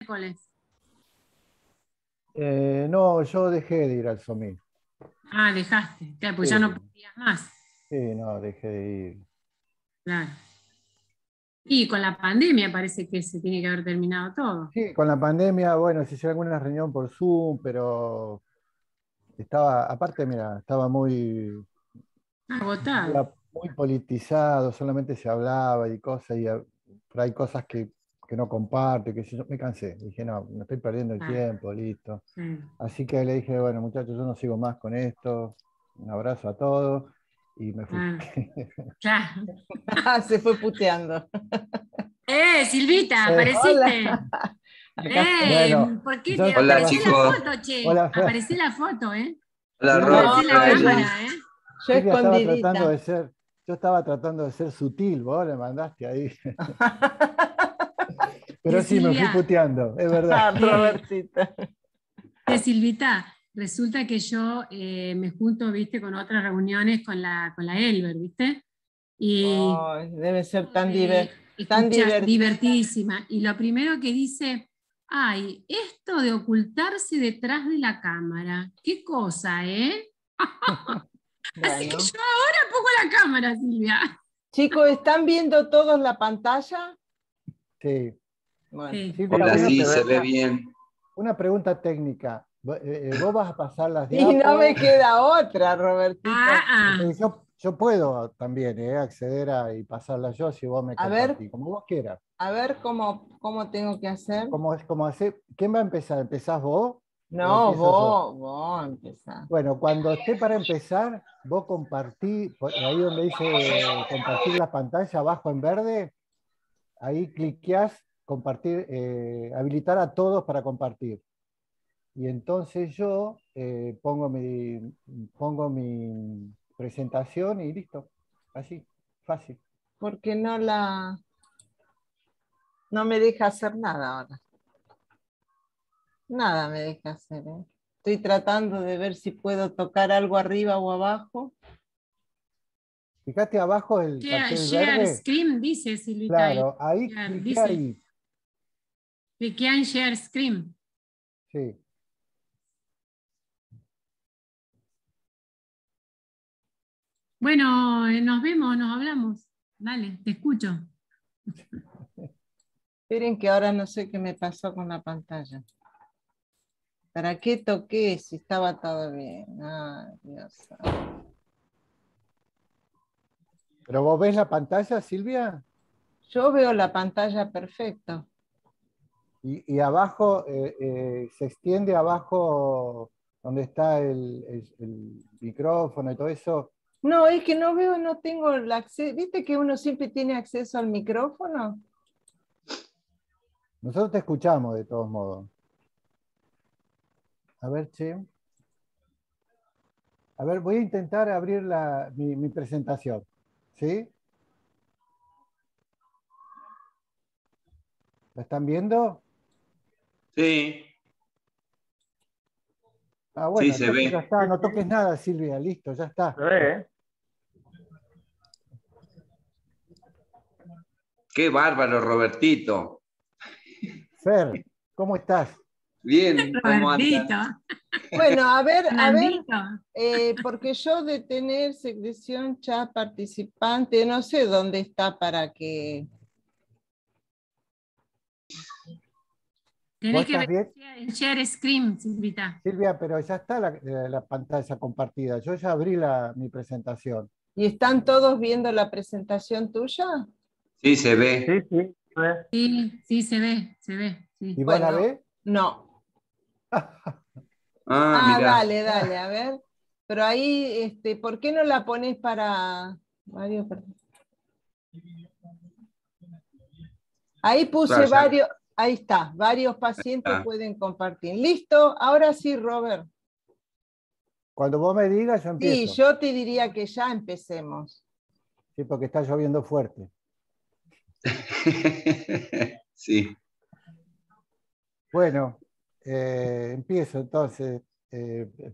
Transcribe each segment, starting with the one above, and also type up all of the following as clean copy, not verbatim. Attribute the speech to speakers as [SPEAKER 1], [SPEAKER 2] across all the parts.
[SPEAKER 1] miércoles?
[SPEAKER 2] No, yo dejé de ir al SOMIR.
[SPEAKER 1] Ah, dejaste, claro, pues ya no
[SPEAKER 2] Sí,
[SPEAKER 1] podías más.
[SPEAKER 2] sí, no, dejé de ir.
[SPEAKER 1] Claro. Y con la pandemia parece que se tiene que haber terminado todo.
[SPEAKER 2] Sí, con la pandemia, bueno, se hicieron alguna reunión por Zoom, pero estaba, aparte, mira, estaba
[SPEAKER 1] Agotado.
[SPEAKER 2] muy politizado, solamente se hablaba y cosas, pero hay cosas que no comparte, que yo me cansé. Dije, no, me estoy perdiendo el
[SPEAKER 1] Ah,
[SPEAKER 2] tiempo, listo.
[SPEAKER 1] sí.
[SPEAKER 2] Así que le dije, bueno, muchachos, yo no sigo más con esto. Un abrazo a todos y me fui.
[SPEAKER 1] Ah, claro.
[SPEAKER 3] Se fue puteando.
[SPEAKER 1] Silvita,
[SPEAKER 2] Eh,
[SPEAKER 1] apareciste.
[SPEAKER 3] Hola, acá estoy.
[SPEAKER 2] bueno,
[SPEAKER 1] ¿Por qué
[SPEAKER 2] yo
[SPEAKER 1] te
[SPEAKER 4] Hola
[SPEAKER 1] apareció
[SPEAKER 2] estaba.
[SPEAKER 1] la
[SPEAKER 4] chicos,
[SPEAKER 1] foto, che?
[SPEAKER 2] Hola, Fer.
[SPEAKER 1] Apareció la foto, ¿eh?
[SPEAKER 4] hola
[SPEAKER 2] Silvia,
[SPEAKER 3] No,
[SPEAKER 1] Apareció la
[SPEAKER 4] Robert.
[SPEAKER 1] cámara, ¿eh?
[SPEAKER 3] yo
[SPEAKER 2] Silvia estaba tratando de
[SPEAKER 3] escondidita.
[SPEAKER 2] ser, yo estaba tratando de ser sutil, vos le mandaste ahí. Pero sí, me fui
[SPEAKER 1] Silvia,
[SPEAKER 2] puteando, es verdad.
[SPEAKER 1] eh,
[SPEAKER 3] Robertita.
[SPEAKER 1] Silvita, resulta que yo me junto, viste, con otras reuniones con la Elber, viste, y
[SPEAKER 3] Ay, debe ser tan, tan
[SPEAKER 1] escuchar,
[SPEAKER 3] divertida.
[SPEAKER 1] divertidísima. Y lo primero que dice, ay, esto de ocultarse detrás de la cámara, qué cosa, ¿eh? Así que
[SPEAKER 3] Bueno,
[SPEAKER 1] yo ahora pongo la cámara, Silvia.
[SPEAKER 3] chicos, ¿están viendo todos la pantalla?
[SPEAKER 2] Sí.
[SPEAKER 3] Bueno,
[SPEAKER 1] Sí.
[SPEAKER 2] Silvia,
[SPEAKER 4] Hola,
[SPEAKER 2] una
[SPEAKER 4] sí, se ve
[SPEAKER 2] pregunta,
[SPEAKER 4] bien.
[SPEAKER 2] una pregunta técnica. ¿Vos vas a pasar las
[SPEAKER 3] y no me
[SPEAKER 2] diapos?
[SPEAKER 3] queda otra, Robertita.
[SPEAKER 1] Ah, ah.
[SPEAKER 2] Porque yo puedo también acceder y pasarlas yo si vos me
[SPEAKER 3] A ver,
[SPEAKER 2] compartís, como vos quieras.
[SPEAKER 3] cómo tengo que hacer.
[SPEAKER 2] ¿Cómo es como hacer? ¿Quién va a empezar? ¿Empezás vos o
[SPEAKER 3] No,
[SPEAKER 2] empiezo yo?
[SPEAKER 3] vos empezá.
[SPEAKER 2] Bueno, cuando esté para empezar, vos compartí, ahí donde dice compartir la pantalla, abajo en verde, ahí cliqueás, compartir, habilitar a todos para compartir. Y entonces yo pongo mi presentación y listo. Así, fácil.
[SPEAKER 3] Porque no me deja hacer nada ahora. Nada me deja hacer, ¿eh? Estoy tratando de ver si puedo tocar algo arriba o abajo.
[SPEAKER 2] Fíjate abajo el cartel
[SPEAKER 1] Share
[SPEAKER 2] verde.
[SPEAKER 1] screen, dice Silvita ahí.
[SPEAKER 2] Claro, ahí cliqué
[SPEAKER 1] Dice,
[SPEAKER 2] ahí.
[SPEAKER 1] cliquea en share screen.
[SPEAKER 2] Sí.
[SPEAKER 1] Bueno, nos vemos, nos hablamos. Dale, te escucho.
[SPEAKER 3] Esperen que ahora no sé qué me pasó con la pantalla. ¿Para qué toqué si estaba todo bien? Ay, Dios santo.
[SPEAKER 2] ¿Pero vos ves la pantalla, Silvia?
[SPEAKER 3] Yo veo la pantalla perfecto.
[SPEAKER 2] Y abajo, se extiende abajo donde está el micrófono y todo eso.
[SPEAKER 3] No, es que no veo, no tengo el acceso. ¿Viste que uno siempre tiene acceso al micrófono?
[SPEAKER 2] Nosotros te escuchamos de todos modos. A ver, che. A ver, voy a intentar abrir mi presentación. ¿Sí? ¿La están viendo?
[SPEAKER 4] Sí,
[SPEAKER 2] Ah,
[SPEAKER 4] sí,
[SPEAKER 2] bueno,
[SPEAKER 4] se
[SPEAKER 2] entonces ya
[SPEAKER 4] ve.
[SPEAKER 2] está. No toques nada, Silvia. Listo, ya está.
[SPEAKER 4] Qué bárbaro, Robertito.
[SPEAKER 2] Fer, ¿cómo estás?
[SPEAKER 4] Bien, ¿cómo
[SPEAKER 1] Robertito,
[SPEAKER 4] andan?
[SPEAKER 3] Bueno, a ver,
[SPEAKER 1] Fernandito.
[SPEAKER 3] porque yo de tener sección chat participante, no sé dónde está para que...
[SPEAKER 2] ¿Vos
[SPEAKER 1] Tenés que
[SPEAKER 2] estás
[SPEAKER 1] ver
[SPEAKER 2] bien?
[SPEAKER 1] en share screen, Silvita.
[SPEAKER 2] Silvia, pero ya está la pantalla compartida. Yo ya abrí mi presentación.
[SPEAKER 3] ¿Y están todos viendo la presentación tuya?
[SPEAKER 4] Sí, se ve.
[SPEAKER 1] Sí, sí, se ve, se ve. Sí.
[SPEAKER 2] ¿Y vos la
[SPEAKER 3] Bueno,
[SPEAKER 2] ves?
[SPEAKER 3] no.
[SPEAKER 4] Ah,
[SPEAKER 3] Ah,
[SPEAKER 4] mirá.
[SPEAKER 3] dale, dale, a ver. Pero ahí, ¿por qué no la pones para... Ahí
[SPEAKER 4] Claro,
[SPEAKER 3] puse
[SPEAKER 4] ya
[SPEAKER 3] varios, ahí está, varios pacientes
[SPEAKER 4] está.
[SPEAKER 3] pueden compartir. ¿Listo? Ahora sí, Robert.
[SPEAKER 2] Cuando vos me digas, yo
[SPEAKER 3] Sí,
[SPEAKER 2] empiezo.
[SPEAKER 3] yo te diría que ya empecemos.
[SPEAKER 2] Sí, porque está lloviendo fuerte.
[SPEAKER 4] Sí.
[SPEAKER 2] Bueno, empiezo entonces.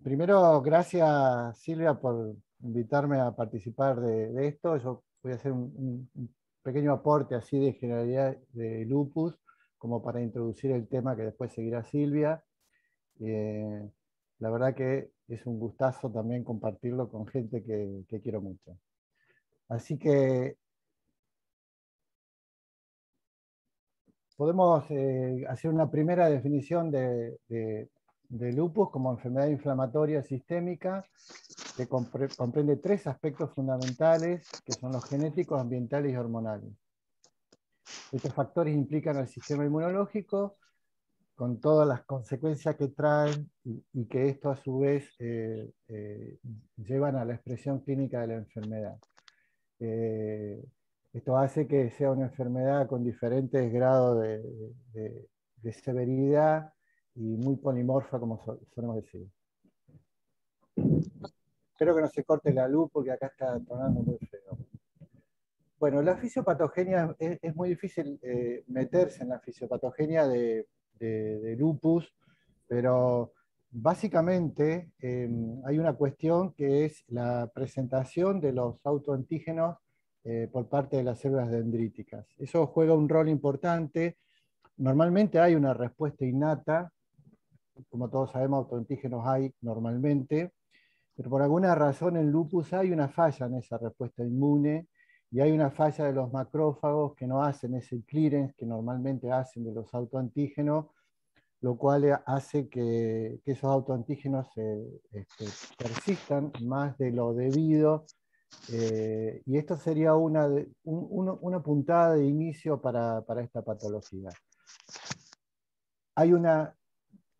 [SPEAKER 2] Primero, gracias Silvia por invitarme a participar de esto. Yo voy a hacer un pequeño aporte así de generalidad de lupus, como para introducir el tema que después seguirá Silvia. La verdad que es un gustazo también compartirlo con gente que quiero mucho. Así que podemos hacer una primera definición de lupus como enfermedad inflamatoria sistémica que comprende 3 aspectos fundamentales, que son los genéticos, ambientales y hormonales. Estos factores implican al sistema inmunológico, con todas las consecuencias que traen, y que esto a su vez llevan a la expresión clínica de la enfermedad. Esto hace que sea una enfermedad con diferentes grados de severidad y muy polimorfa, como solemos decir. Espero que no se corte la luz porque acá está tornando muy feo. Bueno, la fisiopatogenia, es muy difícil meterse en la fisiopatogenia de lupus, pero básicamente hay una cuestión que es la presentación de los autoantígenos por parte de las células dendríticas. Eso juega un rol importante. Normalmente hay una respuesta innata, como todos sabemos, autoantígenos hay normalmente, pero por alguna razón en lupus hay una falla en esa respuesta inmune, y hay una falla de los macrófagos que no hacen ese clearance que normalmente hacen de los autoantígenos, lo cual hace que esos autoantígenos persistan más de lo debido, y esto sería una puntada de inicio para esta patología. Hay una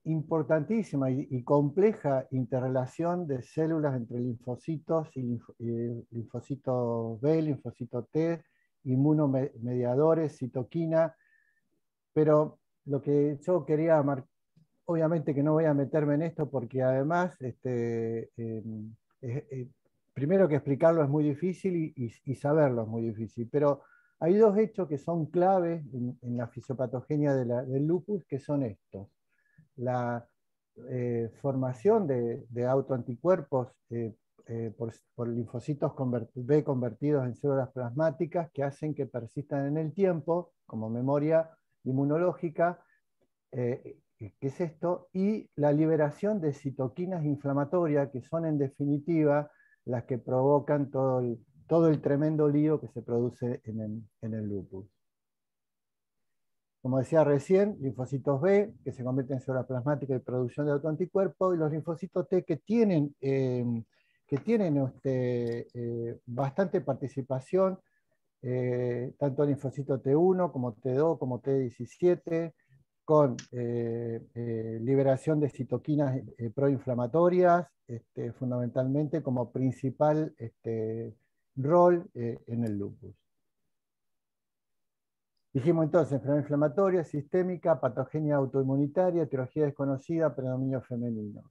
[SPEAKER 2] importantísima y compleja interrelación de células entre linfocitos y linfocitos B, linfocitos T, inmunomediadores, citoquina, pero lo que yo quería marcar, obviamente que no voy a meterme en esto porque además, primero que explicarlo es muy difícil y saberlo es muy difícil, pero hay 2 hechos que son claves en la fisiopatogenia del lupus, que son estos. La formación de autoanticuerpos por linfocitos B convertidos en células plasmáticas que hacen que persistan en el tiempo como memoria inmunológica, ¿qué es esto? Y la liberación de citoquinas inflamatorias, que son en definitiva las que provocan todo el tremendo lío que se produce en el lupus. Como decía recién, linfocitos B, que se convierten en células plasmáticas y producción de autoanticuerpos, y los linfocitos T que tienen bastante participación, tanto linfocito T1 como T2 como T17, con liberación de citoquinas proinflamatorias, fundamentalmente como principal rol en el lupus. Dijimos entonces, enfermedad inflamatoria, sistémica, patogenia autoinmunitaria, etiología desconocida, predominio femenino.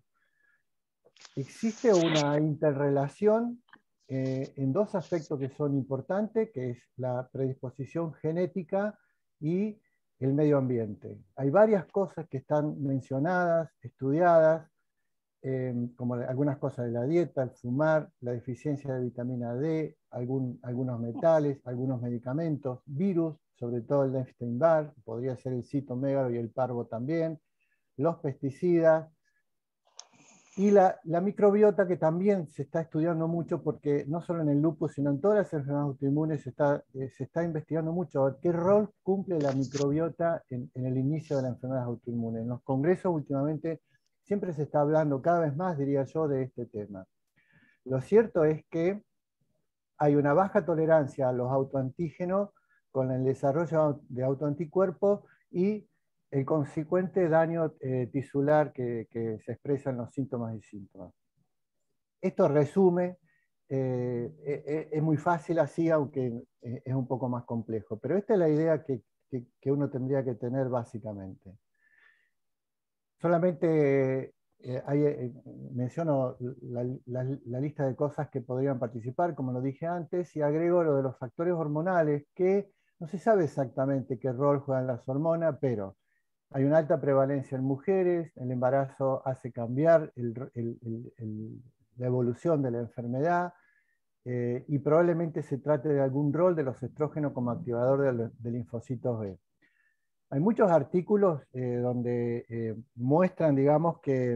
[SPEAKER 2] Existe una interrelación en 2 aspectos que son importantes, que es la predisposición genética y el medio ambiente. Hay varias cosas que están mencionadas, estudiadas, como algunas cosas de la dieta, el fumar, la deficiencia de vitamina D, algunos metales, algunos medicamentos, virus, sobre todo el Epstein-Barr, podría ser el citomegalo y el parvo también, los pesticidas, y la microbiota, que también se está estudiando mucho, porque no solo en el lupus, sino en todas las enfermedades autoinmunes se está investigando mucho qué rol cumple la microbiota en el inicio de las enfermedades autoinmunes. En los congresos últimamente siempre se está hablando cada vez más, diría yo, de este tema. Lo cierto es que hay una baja tolerancia a los autoantígenos con el desarrollo de autoanticuerpos y el consecuente daño tisular que se expresa en los síntomas y síntomas. Esto resume, es muy fácil así, aunque es un poco más complejo, pero esta es la idea que uno tendría que tener básicamente. Solamente menciono la lista de cosas que podrían participar, como lo dije antes, y agrego lo de los factores hormonales, que no se sabe exactamente qué rol juegan las hormonas, pero hay una alta prevalencia en mujeres, el embarazo hace cambiar la evolución de la enfermedad, y probablemente se trate de algún rol de los estrógenos como activador de linfocitos B. Hay muchos artículos donde muestran, digamos, que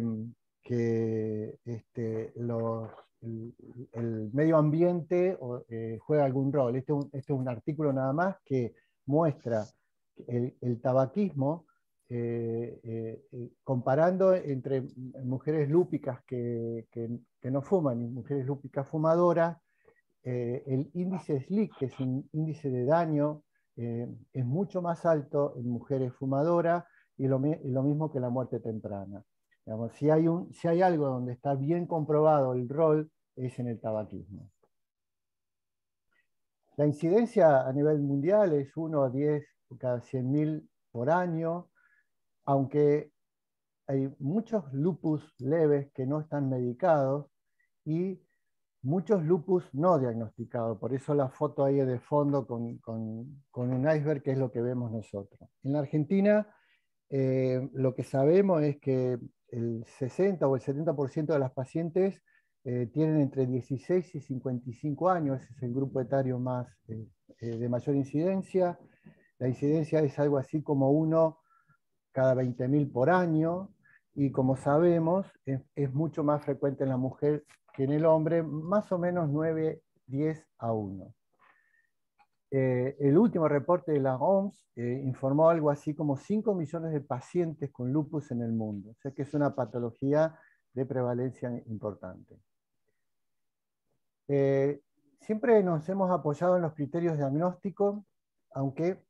[SPEAKER 2] el medio ambiente juega algún rol. Este es un artículo nada más que muestra el tabaquismo, comparando entre mujeres lúpicas que no fuman y mujeres lúpicas fumadoras. El índice SLIC, que es un índice de daño, es mucho más alto en mujeres fumadoras y lo mismo que la muerte temprana. Digamos, si hay algo donde está bien comprobado el rol, es en el tabaquismo. La incidencia a nivel mundial es 1 a 10 cada 100.000 por año, aunque hay muchos lupus leves que no están medicados y muchos lupus no diagnosticados. Por eso la foto ahí de fondo con un iceberg, que es lo que vemos nosotros. En la Argentina, lo que sabemos es que el 60 o el 70% de las pacientes tienen entre 16 y 55 años. Ese es el grupo etario más de mayor incidencia. La incidencia es algo así como 1 cada 20.000 por año, y como sabemos, es mucho más frecuente en la mujer que en el hombre, más o menos 9, 10 a 1. El último reporte de la OMS informó algo así como 5 millones de pacientes con lupus en el mundo, o sea que es una patología de prevalencia importante. Siempre nos hemos apoyado en los criterios diagnósticos, aunque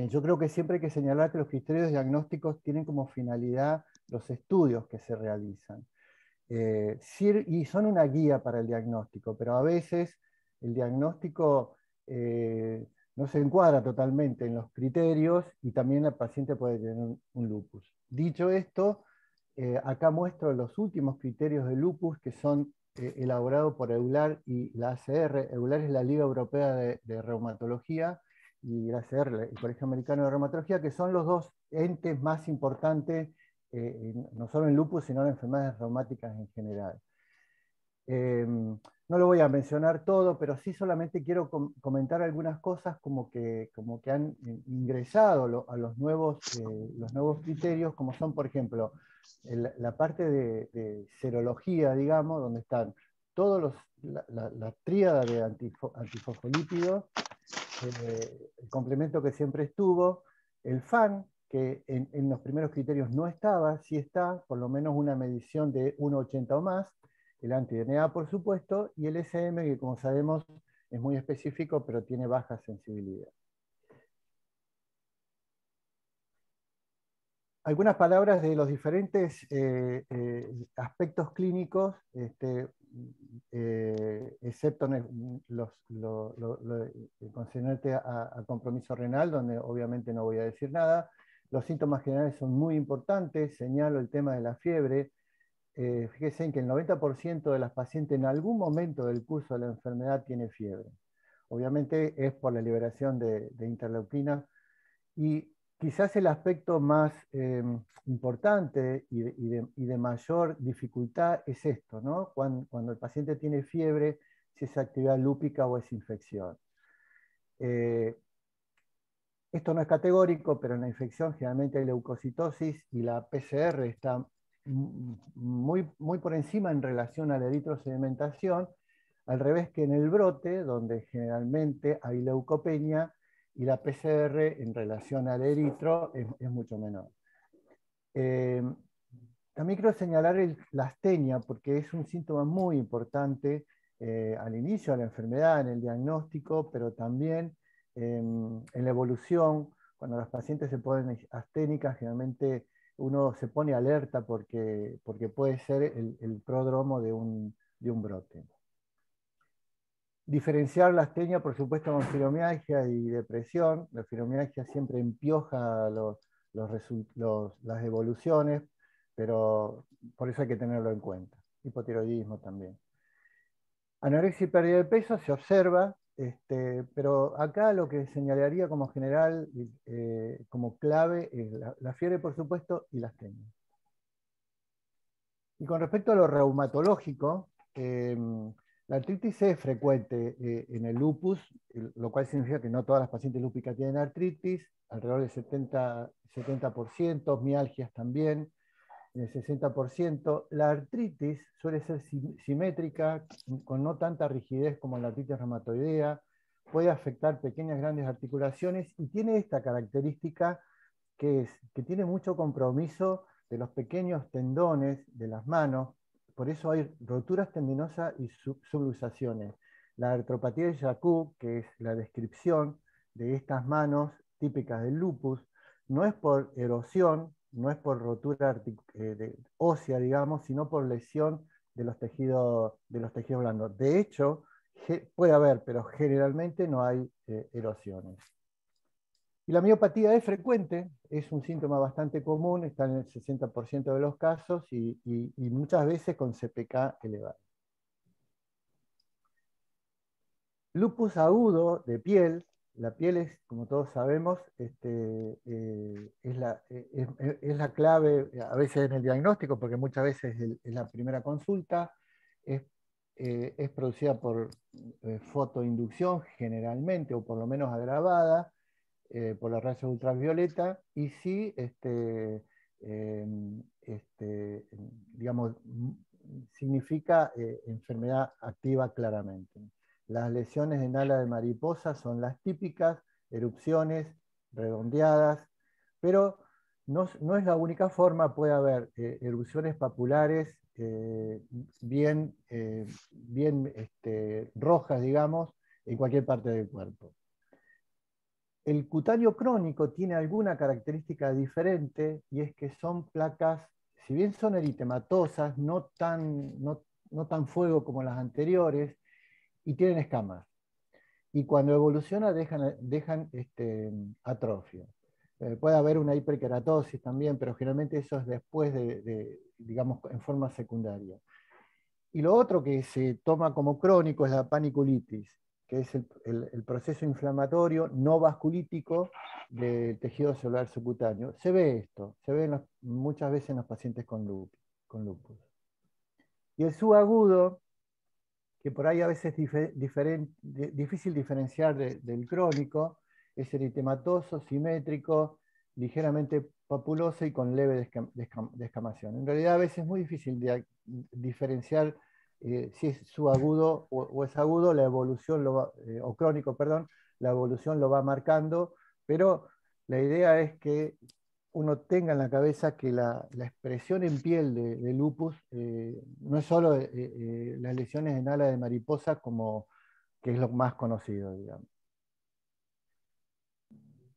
[SPEAKER 2] yo creo que siempre hay que señalar que los criterios diagnósticos tienen como finalidad los estudios que se realizan. Y son una guía para el diagnóstico, pero a veces el diagnóstico no se encuadra totalmente en los criterios y también el paciente puede tener un lupus. Dicho esto, acá muestro los últimos criterios de lupus que son elaborados por EULAR y la ACR. EULAR es la Liga Europea de Reumatología, y la ACR, el Colegio Americano de Reumatología, que son los dos entes más importantes, no solo en lupus, sino en enfermedades reumáticas en general. No lo voy a mencionar todo, pero sí solamente quiero comentar algunas cosas como que han ingresado a los nuevos criterios, como son, por ejemplo, la parte de serología, digamos, donde están todos la tríada de antifosfolípidos, el complemento que siempre estuvo, el FAN, que en los primeros criterios no estaba, sí está, por lo menos una medición de 1,80 o más, el anti-DNA, por supuesto, y el SM, que como sabemos es muy específico, pero tiene baja sensibilidad. Algunas palabras de los diferentes aspectos clínicos, excepto concernente a compromiso renal, donde obviamente no voy a decir nada. Los síntomas generales son muy importantes. Señalo el tema de la fiebre. Fíjense en que el 90% de las pacientes en algún momento del curso de la enfermedad tiene fiebre. Obviamente es por la liberación de interleuquinas, y quizás el aspecto más importante y de mayor dificultad es esto, ¿no? Cuando el paciente tiene fiebre, si es actividad lúpica o es infección. Esto no es categórico, pero en la infección generalmente hay leucocitosis y la PCR está muy por encima en relación a la eritrosedimentación, al revés que en el brote, donde generalmente hay leucopenia, y la PCR en relación al eritro es mucho menor. También quiero señalar la astenia, porque es un síntoma muy importante al inicio de la enfermedad, en el diagnóstico, pero también en la evolución. Cuando las pacientes se ponen asténicas, generalmente uno se pone alerta porque puede ser el pródromo de un brote. Diferenciar la astenia, por supuesto, con fibromialgia y depresión. La fibromialgia siempre empioja las evoluciones, pero por eso hay que tenerlo en cuenta. Hipotiroidismo también. Anorexia y pérdida de peso se observa, pero acá lo que señalaría como general, como clave, es la fiebre, por supuesto, y la astenia. Y con respecto a lo reumatológico, La artritis es frecuente en el lupus, lo cual significa que no todas las pacientes lúpicas tienen artritis, alrededor del 70%, mialgias también, en el 60%. La artritis suele ser simétrica, con no tanta rigidez como la artritis reumatoidea, puede afectar pequeñas grandes articulaciones y tiene esta característica que tiene mucho compromiso de los pequeños tendones de las manos, por eso hay roturas tendinosas y subluxaciones. La artropatía de Charcot, que es la descripción de estas manos típicas del lupus, no es por erosión, no es por rotura ósea, digamos, sino por lesión de los tejidos blandos. De hecho, puede haber, pero generalmente no hay erosiones. Y la miopatía es frecuente, es un síntoma bastante común, está en el 60% de los casos y muchas veces con CPK elevado. Lupus agudo de piel, la piel es, como todos sabemos, es la clave a veces en el diagnóstico, porque muchas veces es la primera consulta, es producida por fotoinducción generalmente, o por lo menos agravada, por las rayos ultravioleta, y sí, digamos, significa enfermedad activa claramente. Las lesiones en ala de mariposa son las típicas, erupciones redondeadas, pero no es la única forma, puede haber erupciones papulares bien rojas, digamos, en cualquier parte del cuerpo. El cutáneo crónico tiene alguna característica diferente, y es que son placas, si bien son eritematosas, no tan fuego como las anteriores, y tienen escamas. Y cuando evoluciona dejan atrofia. Puede haber una hiperkeratosis también, pero generalmente eso es después digamos, en forma secundaria. Y lo otro que se toma como crónico es la paniculitis, que es el proceso inflamatorio no vasculítico del tejido celular subcutáneo. Se ve esto, se ve muchas veces en los pacientes con lupus. Y el subagudo, que por ahí a veces es difícil diferenciar del crónico, es eritematoso, simétrico, ligeramente papuloso y con leve descamación. En realidad a veces es muy difícil diferenciar si es subagudo o es agudo, la evolución o crónico, perdón, la evolución lo va marcando, pero la idea es que uno tenga en la cabeza que la expresión en piel de lupus no es solo las lesiones en ala de mariposa, que es lo más conocido, digamos.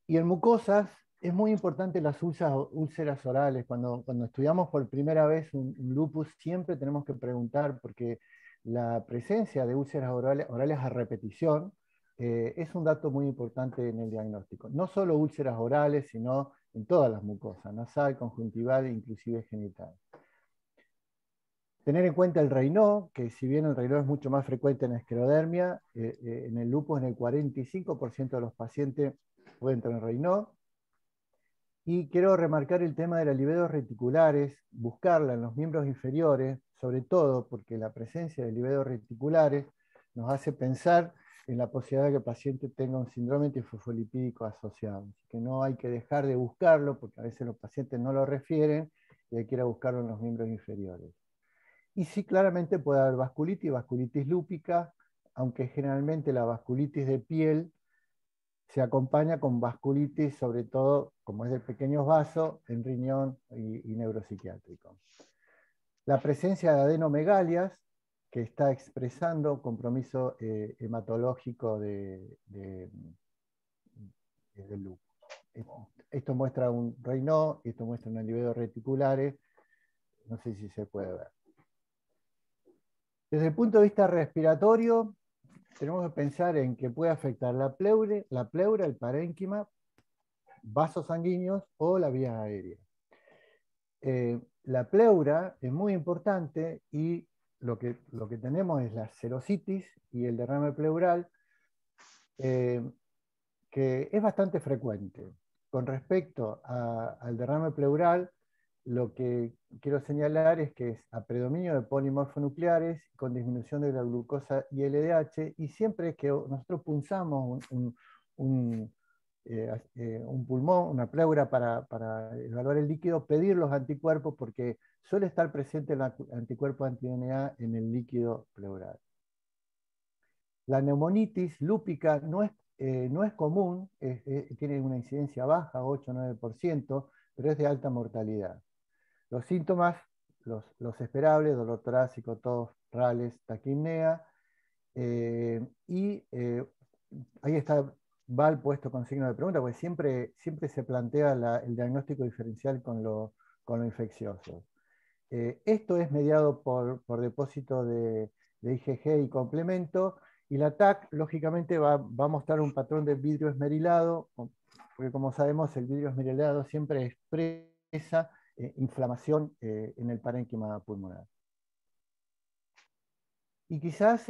[SPEAKER 2] Y en mucosas es muy importante las úlceras orales. Cuando estudiamos por primera vez un lupus, siempre tenemos que preguntar, porque la presencia de úlceras orales a repetición es un dato muy importante en el diagnóstico. No solo úlceras orales, sino en todas las mucosas, nasal, conjuntival e inclusive genital. Tener en cuenta el Raynaud, que si bien el Raynaud es mucho más frecuente en esclerodermia, en el lupus en el 45% de los pacientes pueden tener Raynaud. Y quiero remarcar el tema de las libedos reticulares, buscarla en los miembros inferiores, sobre todo porque la presencia de libedos reticulares nos hace pensar en la posibilidad de que el paciente tenga un síndrome antifosfolipídico asociado. Así que no hay que dejar de buscarlo, porque a veces los pacientes no lo refieren y hay que ir a buscarlo en los miembros inferiores. Y sí, claramente puede haber vasculitis y vasculitis lúpica, aunque generalmente la vasculitis de piel se acompaña con vasculitis, sobre todo, como es de pequeños vasos, en riñón y neuropsiquiátrico. La presencia de adenomegalias, que está expresando compromiso hematológico del lupus. Esto muestra un Raynaud, esto muestra una libedo reticulares, no sé si se puede ver. Desde el punto de vista respiratorio, tenemos que pensar en que puede afectar la pleura, el parénquima, vasos sanguíneos o la vía aérea. La pleura es muy importante y lo que tenemos es la serositis y el derrame pleural, que es bastante frecuente. Con respecto al derrame pleural, lo que quiero señalar es que es a predominio de polimorfonucleares con disminución de la glucosa y LDH, y siempre que nosotros punzamos un pulmón, una pleura para evaluar el líquido, pedir los anticuerpos porque suele estar presente el anticuerpo anti-DNA en el líquido pleural. La neumonitis lúpica no es común, tiene una incidencia baja, 8-9%, pero es de alta mortalidad. Los síntomas, los esperables, dolor torácico, tos, rales, taquipnea, y ahí va el puesto con signo de pregunta, porque siempre se plantea el diagnóstico diferencial con lo infeccioso. Esto es mediado por depósito de IgG y complemento, y la TAC lógicamente va a mostrar un patrón de vidrio esmerilado, porque como sabemos el vidrio esmerilado siempre expresa inflamación en el parénquima pulmonar. Y quizás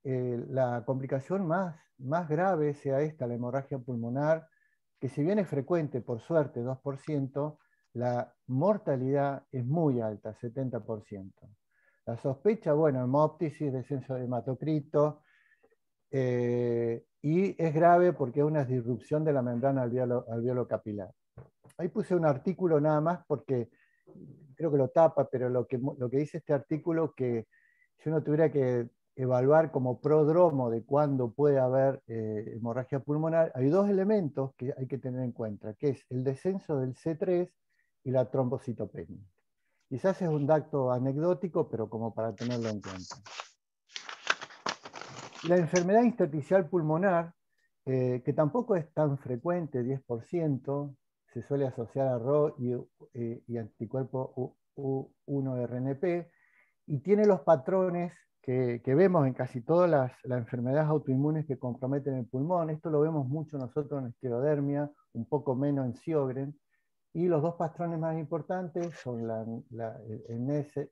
[SPEAKER 2] la complicación más grave sea esta, la hemorragia pulmonar, que si bien es frecuente, por suerte, 2%, la mortalidad es muy alta, 70%. La sospecha, bueno, hemoptisis, descenso de hematocrito, y es grave porque es una disrupción de la membrana alveolo capilar. Ahí puse un artículo nada más porque creo que lo tapa, pero lo que dice este artículo, que si uno tuviera que evaluar como prodromo de cuándo puede haber hemorragia pulmonar, hay dos elementos que hay que tener en cuenta, que es el descenso del C3 y la trombocitopenia. Quizás es un dato anecdótico, pero como para tenerlo en cuenta. La enfermedad intersticial pulmonar, que tampoco es tan frecuente, 10%, se suele asociar a RO y anticuerpo U1-RNP, y tiene los patrones que vemos en casi todas las enfermedades autoinmunes que comprometen el pulmón. Esto lo vemos mucho nosotros en esclerodermia, un poco menos en Sjögren. Y los dos patrones más importantes son la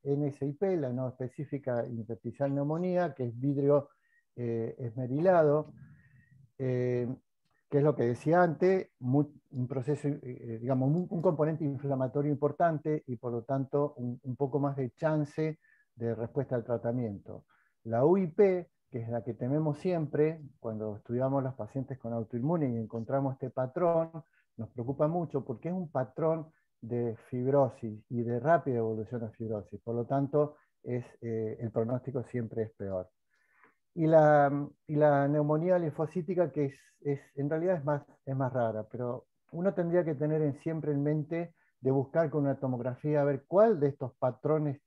[SPEAKER 2] NSIP, la no específica intersticial neumonía, que es vidrio esmerilado, que es lo que decía antes, un proceso, digamos, un componente inflamatorio importante y por lo tanto un poco más de chance de respuesta al tratamiento. La UIP, que es la que tememos siempre cuando estudiamos a los pacientes con autoinmune y encontramos este patrón, nos preocupa mucho porque es un patrón de fibrosis y de rápida evolución a fibrosis. Por lo tanto, el pronóstico siempre es peor. Y la neumonía linfocítica, que en realidad es más rara, pero uno tendría que tener siempre en mente de buscar con una tomografía a ver cuál de estos patrones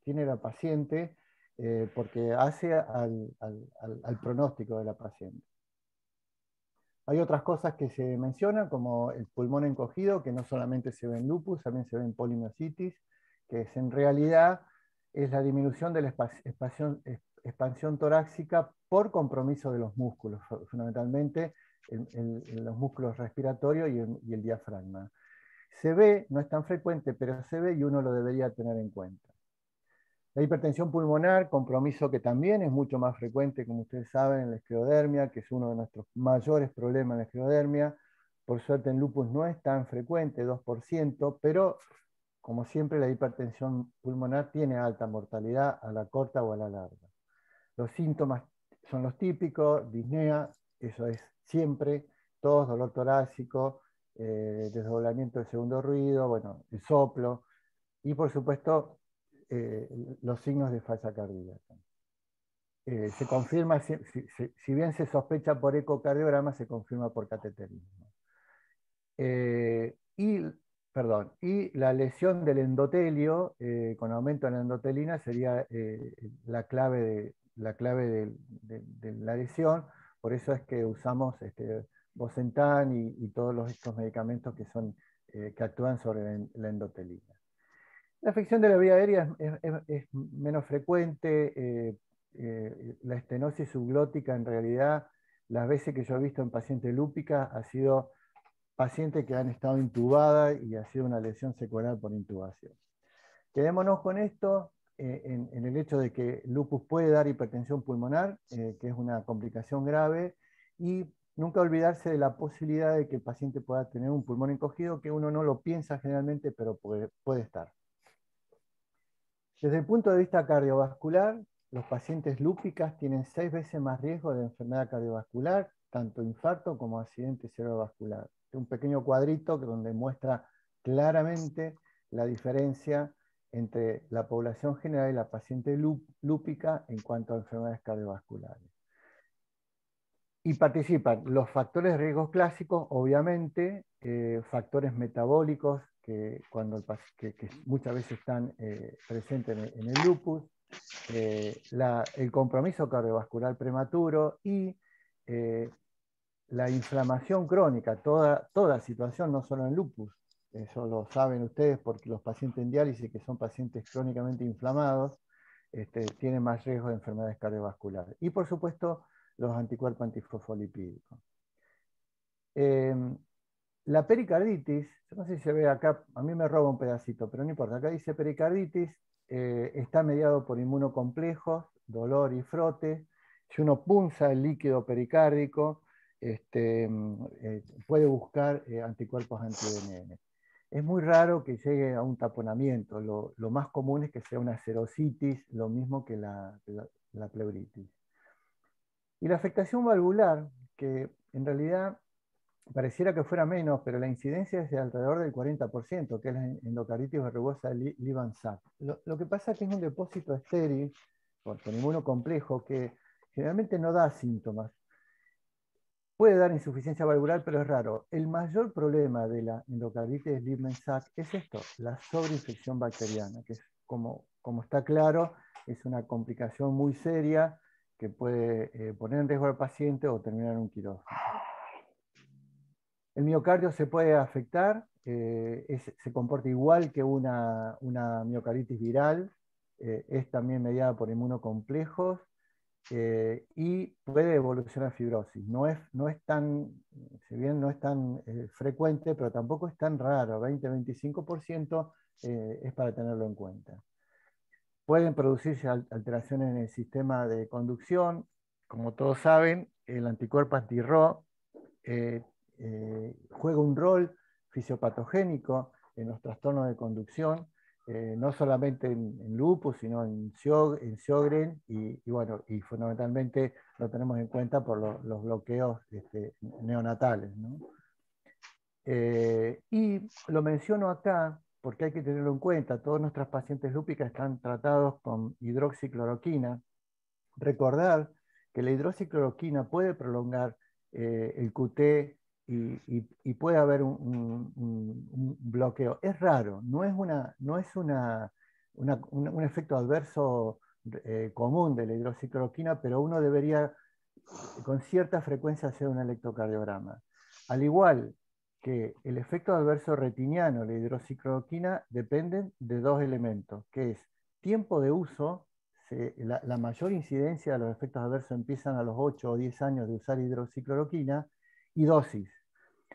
[SPEAKER 2] tiene la paciente, porque hace al pronóstico de la paciente. Hay otras cosas que se mencionan, como el pulmón encogido, que no solamente se ve en lupus, también se ve en polimiositis, que en realidad es la disminución de la expansión torácica por compromiso de los músculos, fundamentalmente en los músculos respiratorios y el diafragma. Se ve, no es tan frecuente, pero se ve y uno lo debería tener en cuenta. La hipertensión pulmonar, compromiso que también es mucho más frecuente, como ustedes saben, en la esclerodermia, que es uno de nuestros mayores problemas en la esclerodermia. Por suerte en lupus no es tan frecuente, 2%, pero como siempre la hipertensión pulmonar tiene alta mortalidad a la corta o a la larga. Los síntomas son los típicos, disnea, eso es siempre, tos, dolor torácico, desdoblamiento del segundo ruido, bueno, el soplo, y por supuesto los signos de falla cardíaca. Se confirma, si bien se sospecha por ecocardiograma, se confirma por cateterismo. Y la lesión del endotelio, con aumento en la endotelina, sería la clave de la lesión. Por eso es que usamos Bosentan y todos estos medicamentos que actúan sobre la endotelina. La afección de la vía aérea es menos frecuente. La estenosis subglótica, en realidad, las veces que yo he visto en pacientes lúpicas, ha sido pacientes que han estado intubadas y ha sido una lesión secular por intubación. Quedémonos con esto, en el hecho de que lupus puede dar hipertensión pulmonar, que es una complicación grave, y nunca olvidarse de la posibilidad de que el paciente pueda tener un pulmón encogido, que uno no lo piensa generalmente, pero puede estar. Desde el punto de vista cardiovascular, los pacientes lúpicas tienen 6 veces más riesgo de enfermedad cardiovascular, tanto infarto como accidente cerebrovascular. Un pequeño cuadrito donde muestra claramente la diferencia entre la población general y la paciente lúpica en cuanto a enfermedades cardiovasculares. Y participan los factores de riesgo clásicos, obviamente, factores metabólicos que muchas veces están presentes en el lupus, el compromiso cardiovascular prematuro y la inflamación crónica, toda situación, no solo en lupus. Eso lo saben ustedes porque los pacientes en diálisis, que son pacientes crónicamente inflamados, tienen más riesgo de enfermedades cardiovasculares. Y por supuesto, los anticuerpos antifosfolipídicos. La pericarditis, yo no sé si se ve acá, a mí me roba un pedacito, pero no importa, acá dice pericarditis, está mediado por inmunocomplejos, dolor y frote. Si uno punza el líquido pericárdico, puede buscar anticuerpos anti-VNN. Es muy raro que llegue a un taponamiento, lo más común es que sea una serositis, lo mismo que la pleuritis. Y la afectación valvular, que en realidad pareciera que fuera menos, pero la incidencia es de alrededor del 40%, que es la endocarditis verrugosa de Lieban-Sachs. Lo que pasa es que es un depósito estéril, con inmunocomplejo, que generalmente no da síntomas. Puede dar insuficiencia valvular, pero es raro. El mayor problema de la endocarditis de Lieban-Sachs es esto, la sobreinfección bacteriana, que es, como está claro, es una complicación muy seria que puede poner en riesgo al paciente o terminar en un quirófano. El miocardio se puede afectar, se comporta igual que una miocarditis viral, es también mediada por inmunocomplejos y puede evolucionar a fibrosis. No es tan, si bien no es tan frecuente, pero tampoco es tan raro, 20-25% es para tenerlo en cuenta. Pueden producirse alteraciones en el sistema de conducción. Como todos saben, el anticuerpo anti-Ro juega un rol fisiopatogénico en los trastornos de conducción, no solamente en lupus, sino en Sjögren, y fundamentalmente lo tenemos en cuenta por los bloqueos neonatales, ¿no? Y lo menciono acá porque hay que tenerlo en cuenta. Todos nuestros pacientes lúpicas están tratados con hidroxicloroquina. Recordar que la hidroxicloroquina puede prolongar el QT y puede haber un bloqueo. Es raro, no es un efecto adverso común de la hidroxicloroquina, pero uno debería con cierta frecuencia hacer un electrocardiograma. Al igual que el efecto adverso retiniano, la hidroxicloroquina, dependen de 2 elementos, que es tiempo de uso. La mayor incidencia de los efectos adversos empiezan a los 8 o 10 años de usar hidroxicloroquina, y dosis.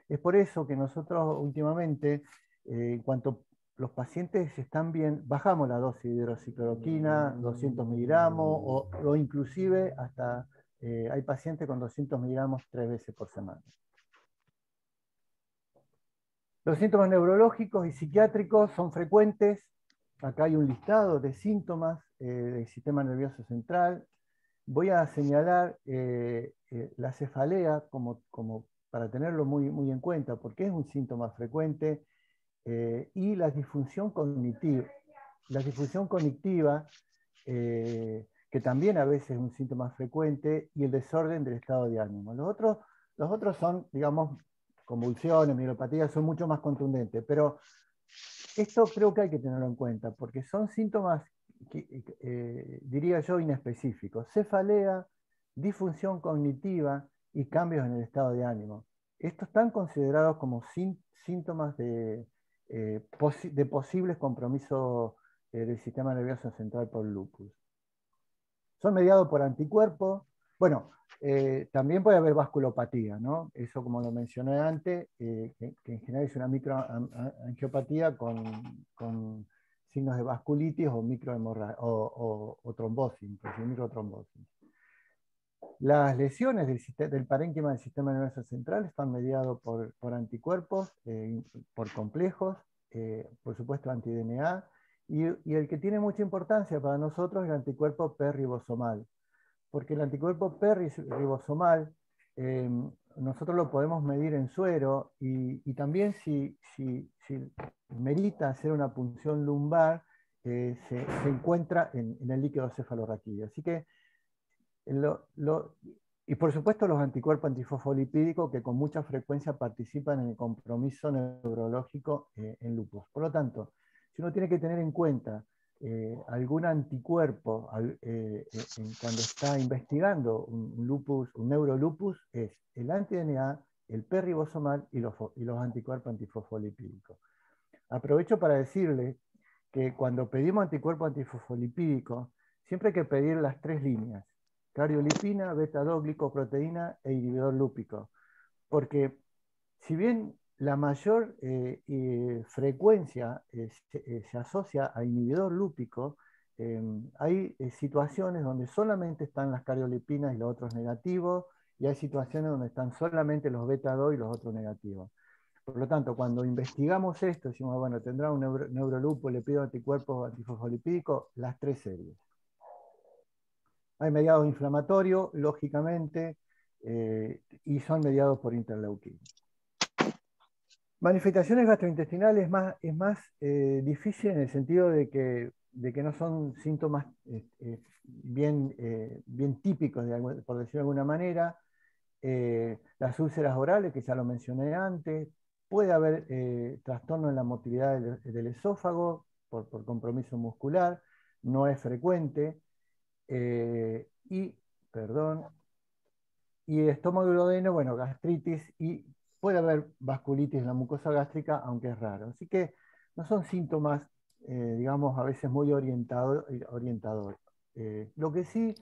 [SPEAKER 2] Es por eso que nosotros últimamente, en cuanto los pacientes están bien, bajamos la dosis de hidroxicloroquina, 200 miligramos, o inclusive hasta hay pacientes con 200 miligramos 3 veces por semana. Los síntomas neurológicos y psiquiátricos son frecuentes. Acá hay un listado de síntomas del sistema nervioso central. Voy a señalar la cefalea como para tenerlo muy en cuenta, porque es un síntoma frecuente, y la disfunción cognitiva. La disfunción cognitiva, que también a veces es un síntoma frecuente, y el desorden del estado de ánimo. Los otros son, digamos, convulsiones, mielopatías, son mucho más contundentes, pero esto creo que hay que tenerlo en cuenta, porque son síntomas, diría yo, inespecíficos. Cefalea, disfunción cognitiva y cambios en el estado de ánimo. Estos están considerados como síntomas de posibles compromisos del sistema nervioso central por lupus. Son mediados por anticuerpos. Bueno, también puede haber vasculopatía, ¿no? Eso, como lo mencioné antes, que en general es una microangiopatía con signos de vasculitis o microhemorragia o trombosis, inclusive microtrombosis. Las lesiones del parénquima del sistema nervioso central están mediados por anticuerpos, por complejos, por supuesto anti-DNA, y el que tiene mucha importancia para nosotros es el anticuerpo P-ribosomal, porque el anticuerpo P-ribosomal nosotros lo podemos medir en suero y también si merita hacer una punción lumbar, se encuentra en el líquido cefalorraquídeo. Así que y por supuesto los anticuerpos antifosfolipídicos que con mucha frecuencia participan en el compromiso neurológico en lupus. Por lo tanto, si uno tiene que tener en cuenta algún anticuerpo cuando está investigando un lupus, un neurolupus, es el anti-DNA, el P-ribosomal y los anticuerpos antifosfolipídicos. Aprovecho para decirle que cuando pedimos anticuerpos antifosfolipídicos, siempre hay que pedir las 3 líneas: cariolipina, beta-2-glicoproteína e inhibidor lúpico. Porque si bien la mayor frecuencia se asocia a inhibidor lúpico, hay situaciones donde solamente están las cariolipinas y los otros negativos, y hay situaciones donde están solamente los beta-2 y los otros negativos. Por lo tanto, cuando investigamos esto, decimos, bueno, tendrá un neurolupo, le pido anticuerpos antifosfolipídicos, las 3 series. Hay mediados inflamatorios, lógicamente, y son mediados por interleuquina. Manifestaciones gastrointestinales es más difícil en el sentido de que no son síntomas bien típicos, por decirlo de alguna manera. Las úlceras orales, que ya lo mencioné antes. Puede haber trastorno en la motilidad del esófago por compromiso muscular, no es frecuente. Y estómago duodeno, bueno, gastritis, y puede haber vasculitis en la mucosa gástrica, aunque es raro. Así que no son síntomas, digamos, a veces muy orientadores. Lo que sí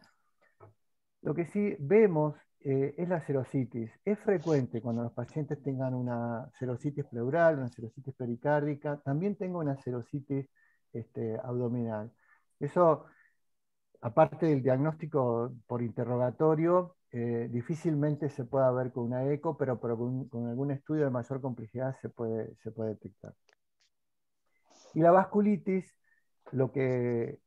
[SPEAKER 2] vemos es la serositis. Es frecuente cuando los pacientes tengan una serositis pleural, una serositis pericárdica, también tengo una serositis abdominal. Eso, aparte del diagnóstico por interrogatorio, difícilmente se puede ver con una eco, pero con algún estudio de mayor complejidad se puede detectar. Y la vasculitis, lo que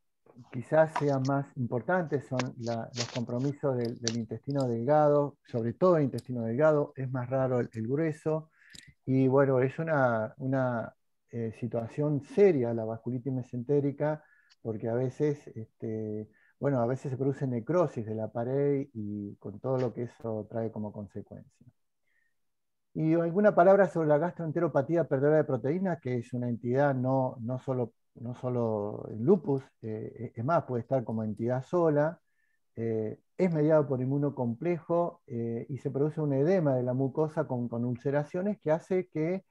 [SPEAKER 2] quizás sea más importante son los compromisos del intestino delgado, sobre todo el intestino delgado, es más raro el grueso, y bueno, es una situación seria la vasculitis mesentérica, porque a veces se produce necrosis de la pared y con todo lo que eso trae como consecuencia. Y alguna palabra sobre la gastroenteropatía perdedora de proteínas, que es una entidad no solo el lupus, es más, puede estar como entidad sola, es mediado por inmunocomplejo y se produce un edema de la mucosa con ulceraciones que hace que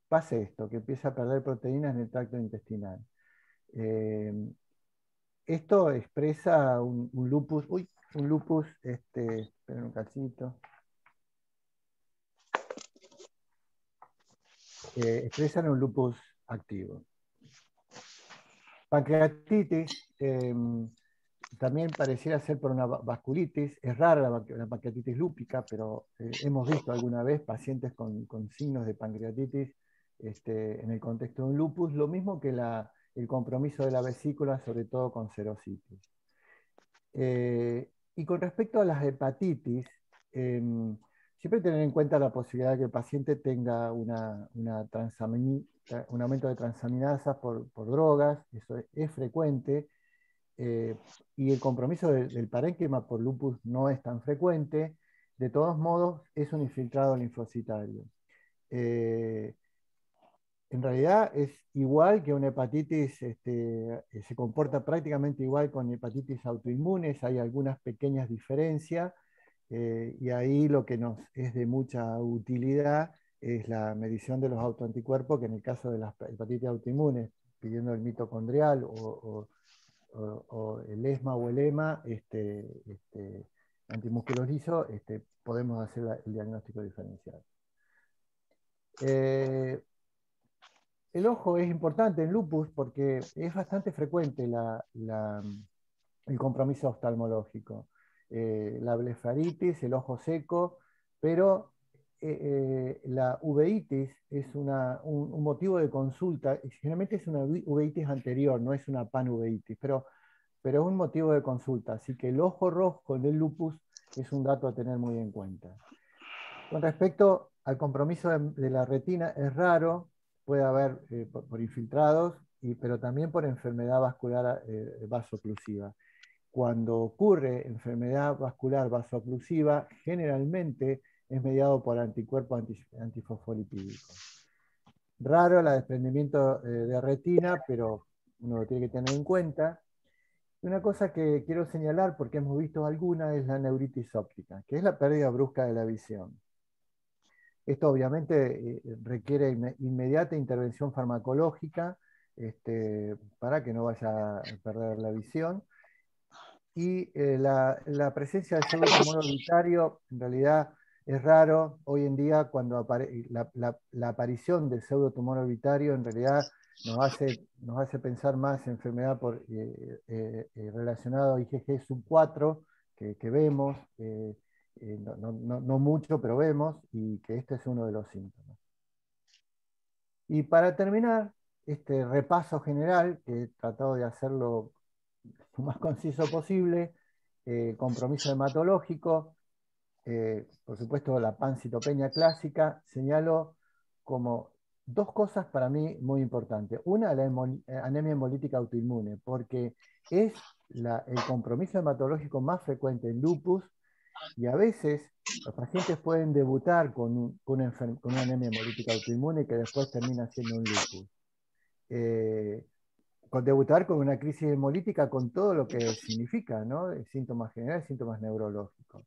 [SPEAKER 2] pase esto, que empiece a perder proteínas en el tracto intestinal. Esto expresa un lupus, esperen un cachito. Expresan un lupus activo. Pancreatitis también pareciera ser por una vasculitis. Es rara la pancreatitis lúpica, pero hemos visto alguna vez pacientes con signos de pancreatitis en el contexto de un lupus, lo mismo que el compromiso de la vesícula, sobre todo con serositis. Y con respecto a las hepatitis, siempre tener en cuenta la posibilidad de que el paciente tenga un aumento de transaminasas por drogas, eso es frecuente, y el compromiso del parénquima por lupus no es tan frecuente. De todos modos, es un infiltrado linfocitario. En realidad es igual que una hepatitis, se comporta prácticamente igual con hepatitis autoinmunes, hay algunas pequeñas diferencias, y ahí lo que nos es de mucha utilidad es la medición de los autoanticuerpos, que en el caso de las hepatitis autoinmunes, pidiendo el mitocondrial o el ESMA o el EMA, antimusculoso liso, podemos hacer el diagnóstico diferencial. El ojo es importante en lupus porque es bastante frecuente el compromiso oftalmológico. la blefaritis, el ojo seco, pero la uveitis es un motivo de consulta, y generalmente es una uveitis anterior, no es una panuveitis, pero es un motivo de consulta, así que el ojo rojo del lupus es un dato a tener muy en cuenta. Con respecto al compromiso de la retina, es raro, puede haber por infiltrados, pero también por enfermedad vascular vasoclusiva. Cuando ocurre enfermedad vascular vasoclusiva, generalmente es mediado por anticuerpos antifosfolipídicos. Raro el desprendimiento de retina, pero uno lo tiene que tener en cuenta. Y una cosa que quiero señalar, porque hemos visto alguna, es la neuritis óptica, que es la pérdida brusca de la visión. Esto obviamente requiere inmediata intervención farmacológica para que no vaya a perder la visión. Y la presencia del pseudotumor orbitario en realidad es raro. Hoy en día, cuando la aparición del pseudotumor orbitario en realidad nos hace pensar más en enfermedad relacionada a IgG sub-4 que vemos, no mucho, pero vemos, y que este es uno de los síntomas. Y para terminar este repaso general, que he tratado de hacerlo lo más conciso posible, compromiso hematológico, por supuesto la pancitopenia clásica, señalo como dos cosas para mí muy importantes. Una, la anemia hemolítica autoinmune, porque es el compromiso hematológico más frecuente en lupus, y a veces los pacientes pueden debutar con una anemia hemolítica autoinmune que después termina siendo un lupus. Debutar con una crisis hemolítica con todo lo que significa, ¿no? Síntomas generales, síntomas neurológicos.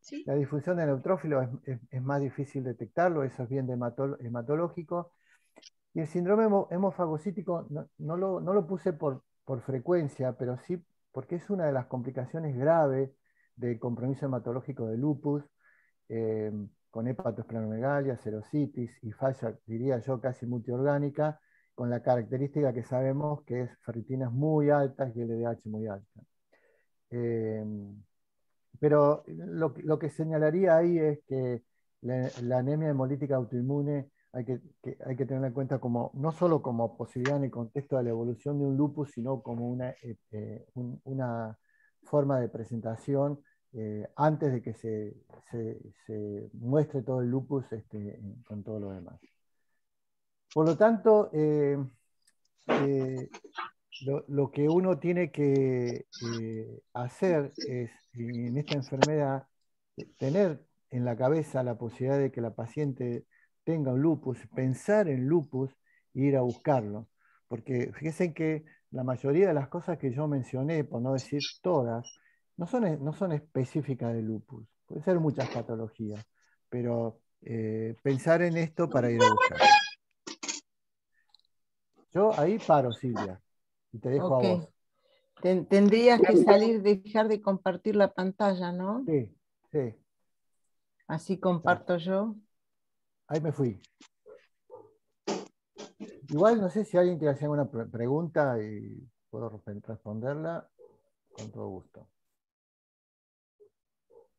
[SPEAKER 5] Sí.
[SPEAKER 2] La difusión de neutrófilos es más difícil detectarlo, eso es bien hematológico. Y el síndrome hemofagocítico no lo puse por frecuencia, pero sí porque es una de las complicaciones graves del compromiso hematológico de lupus, con hepatosplenomegalia, serositis y falla, diría yo, casi multiorgánica, con la característica que sabemos que es ferritinas muy altas y LDH muy alta. Pero lo que señalaría ahí es que la anemia hemolítica autoinmune hay que tenerla en cuenta no solo como posibilidad en el contexto de la evolución de un lupus, sino como una forma de presentación antes de que se muestre todo el lupus con todo lo demás. Por lo tanto, lo que uno tiene que hacer es, en esta enfermedad, tener en la cabeza la posibilidad de que la paciente tenga un lupus, pensar en lupus e ir a buscarlo. Porque fíjense que la mayoría de las cosas que yo mencioné, por no decir todas, no son específicas de lupus. Pueden ser muchas patologías, pero pensar en esto para ir a buscar. Yo ahí paro, Silvia, y te dejo a vos.
[SPEAKER 3] Tendrías que salir, dejar de compartir la pantalla, ¿no?
[SPEAKER 2] Sí, sí.
[SPEAKER 3] Así comparto yo.
[SPEAKER 2] Ahí me fui. Igual no sé si alguien quiere hacer una pregunta y puedo responderla con todo gusto.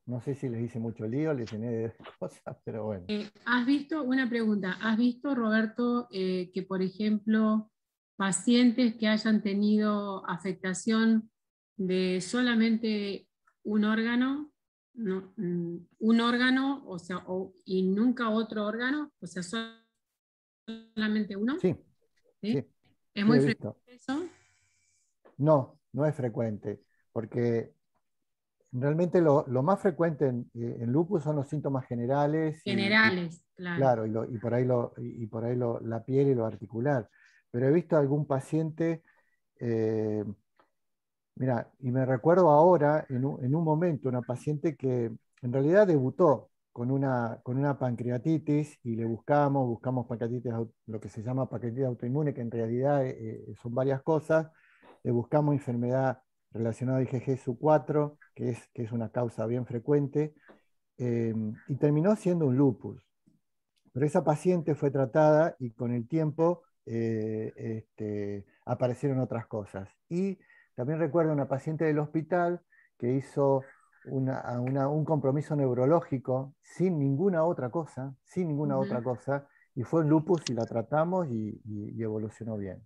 [SPEAKER 2] No sé si les hice mucho lío, les llené de cosas, pero bueno.
[SPEAKER 1] ¿Has visto, una pregunta, has visto, Roberto, que por ejemplo, pacientes que hayan tenido afectación de solamente un órgano, un órgano, o sea, y nunca otro órgano, o sea, solamente uno?
[SPEAKER 2] Sí,
[SPEAKER 1] ¿Sí?
[SPEAKER 2] sí.
[SPEAKER 1] ¿Es
[SPEAKER 2] sí,
[SPEAKER 1] muy
[SPEAKER 2] he
[SPEAKER 1] frecuente
[SPEAKER 2] visto.
[SPEAKER 1] eso?
[SPEAKER 2] No, no es frecuente, porque realmente lo más frecuente en lupus son los síntomas generales.
[SPEAKER 1] Generales, claro.
[SPEAKER 2] Claro, y por ahí la piel y lo articular. Pero he visto algún paciente, mira, y me recuerdo ahora, en un momento, una paciente que en realidad debutó con una pancreatitis y le buscamos pancreatitis, lo que se llama pancreatitis autoinmune, que en realidad son varias cosas. Le buscamos enfermedad relacionada a IgG sub-4, que es una causa bien frecuente, y terminó siendo un lupus. Pero esa paciente fue tratada y con el tiempo aparecieron otras cosas. Y también recuerdo una paciente del hospital que hizo un compromiso neurológico sin ninguna otra cosa, y fue un lupus y la tratamos y evolucionó bien.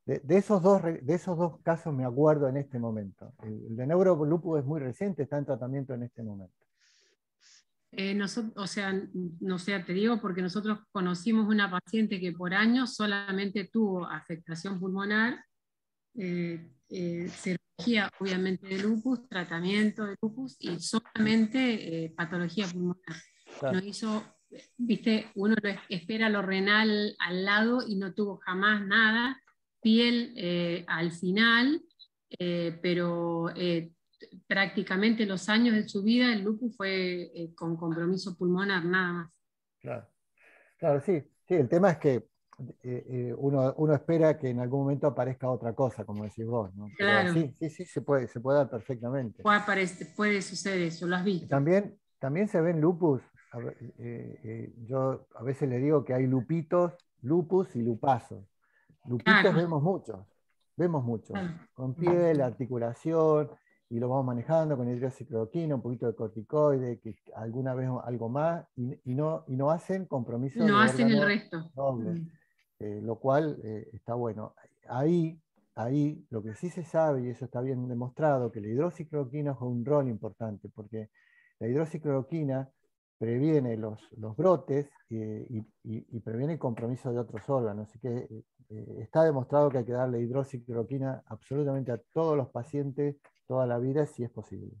[SPEAKER 2] De esos dos casos me acuerdo en este momento. El de neurolupus es muy reciente, está en tratamiento en este momento.
[SPEAKER 1] Te digo porque nosotros conocimos una paciente que por años solamente tuvo afectación pulmonar, cirugía obviamente de lupus, tratamiento de lupus y solamente patología pulmonar.
[SPEAKER 2] Claro.
[SPEAKER 1] No hizo, viste, uno espera lo renal al lado y no tuvo jamás nada, piel al final, pero prácticamente los años de su vida el lupus fue con compromiso pulmonar, nada más.
[SPEAKER 2] Claro, claro, sí. El tema es que uno espera que en algún momento aparezca otra cosa, como decís vos, ¿no? Pero
[SPEAKER 1] Claro.
[SPEAKER 2] sí, se puede dar perfectamente.
[SPEAKER 1] Puede suceder eso, lo has visto.
[SPEAKER 2] También se ven lupus. Yo a veces le digo que hay lupitos, lupus y lupazos. Lupitos
[SPEAKER 1] Claro.
[SPEAKER 2] vemos muchos,
[SPEAKER 1] Claro.
[SPEAKER 2] con piel, articulación, y lo vamos manejando con hidroxicloroquina, un poquito de corticoide, que alguna vez algo más, y no hacen compromiso
[SPEAKER 1] No
[SPEAKER 2] de
[SPEAKER 1] hacen el
[SPEAKER 2] órganos
[SPEAKER 1] resto.
[SPEAKER 2] nobles, lo cual está bueno. Ahí lo que sí se sabe, y eso está bien demostrado, que la hidroxicloroquina juega un rol importante, porque la hidroxicloroquina previene los brotes y previene el compromiso de otros órganos. Así que está demostrado que hay que darle hidroxicloroquina absolutamente a todos los pacientes toda la vida, si es posible.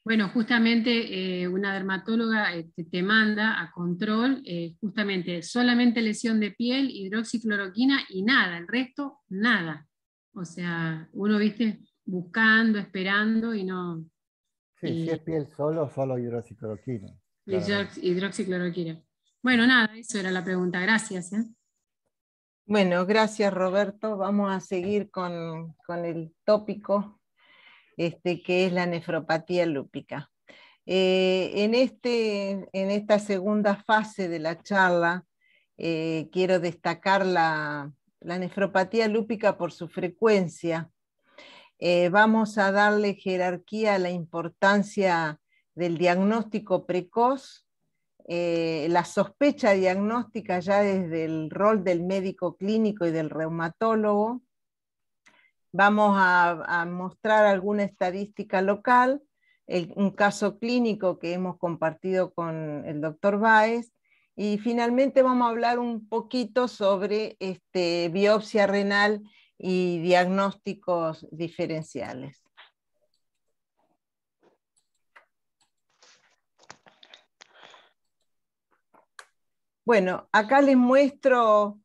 [SPEAKER 1] Bueno, justamente una dermatóloga te manda a control justamente solamente lesión de piel, hidroxicloroquina y nada, el resto nada. O sea, uno, viste, buscando, esperando y no...
[SPEAKER 2] Si es piel solo hidroxicloroquina.
[SPEAKER 1] Hidroxicloroquina. Bueno, nada, eso era la pregunta. Gracias.
[SPEAKER 3] Bueno, gracias Roberto. Vamos a seguir con el tópico que es la nefropatía lúpica. En esta segunda fase de la charla quiero destacar la nefropatía lúpica por su frecuencia. Vamos a darle jerarquía a la importancia del diagnóstico precoz, la sospecha diagnóstica ya desde el rol del médico clínico y del reumatólogo. Vamos a mostrar alguna estadística local, un caso clínico que hemos compartido con el doctor Báez, y finalmente vamos a hablar un poquito sobre biopsia renal y diagnósticos diferenciales. Bueno, acá les muestro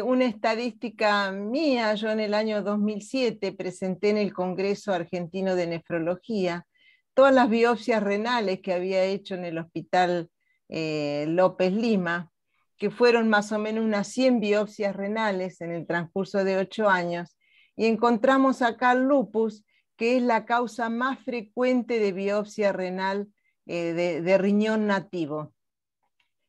[SPEAKER 3] una estadística mía. Yo en el año 2007 presenté en el Congreso Argentino de Nefrología todas las biopsias renales que había hecho en el Hospital López Lima, que fueron más o menos unas 100 biopsias renales en el transcurso de 8 años, y encontramos acá el lupus, que es la causa más frecuente de biopsia renal de riñón nativo.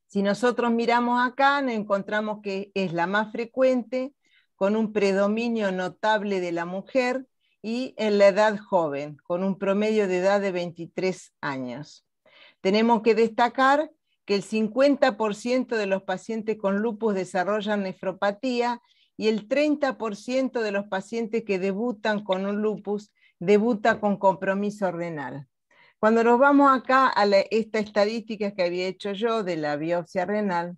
[SPEAKER 3] Si nosotros miramos acá, nos encontramos que es la más frecuente, con un predominio notable de la mujer y en la edad joven, con un promedio de edad de 23 años. Tenemos que destacar que el 50% de los pacientes con lupus desarrollan nefropatía y el 30% de los pacientes que debutan con un lupus debuta con compromiso renal. Cuando nos vamos acá a esta estadística que había hecho yo de la biopsia renal,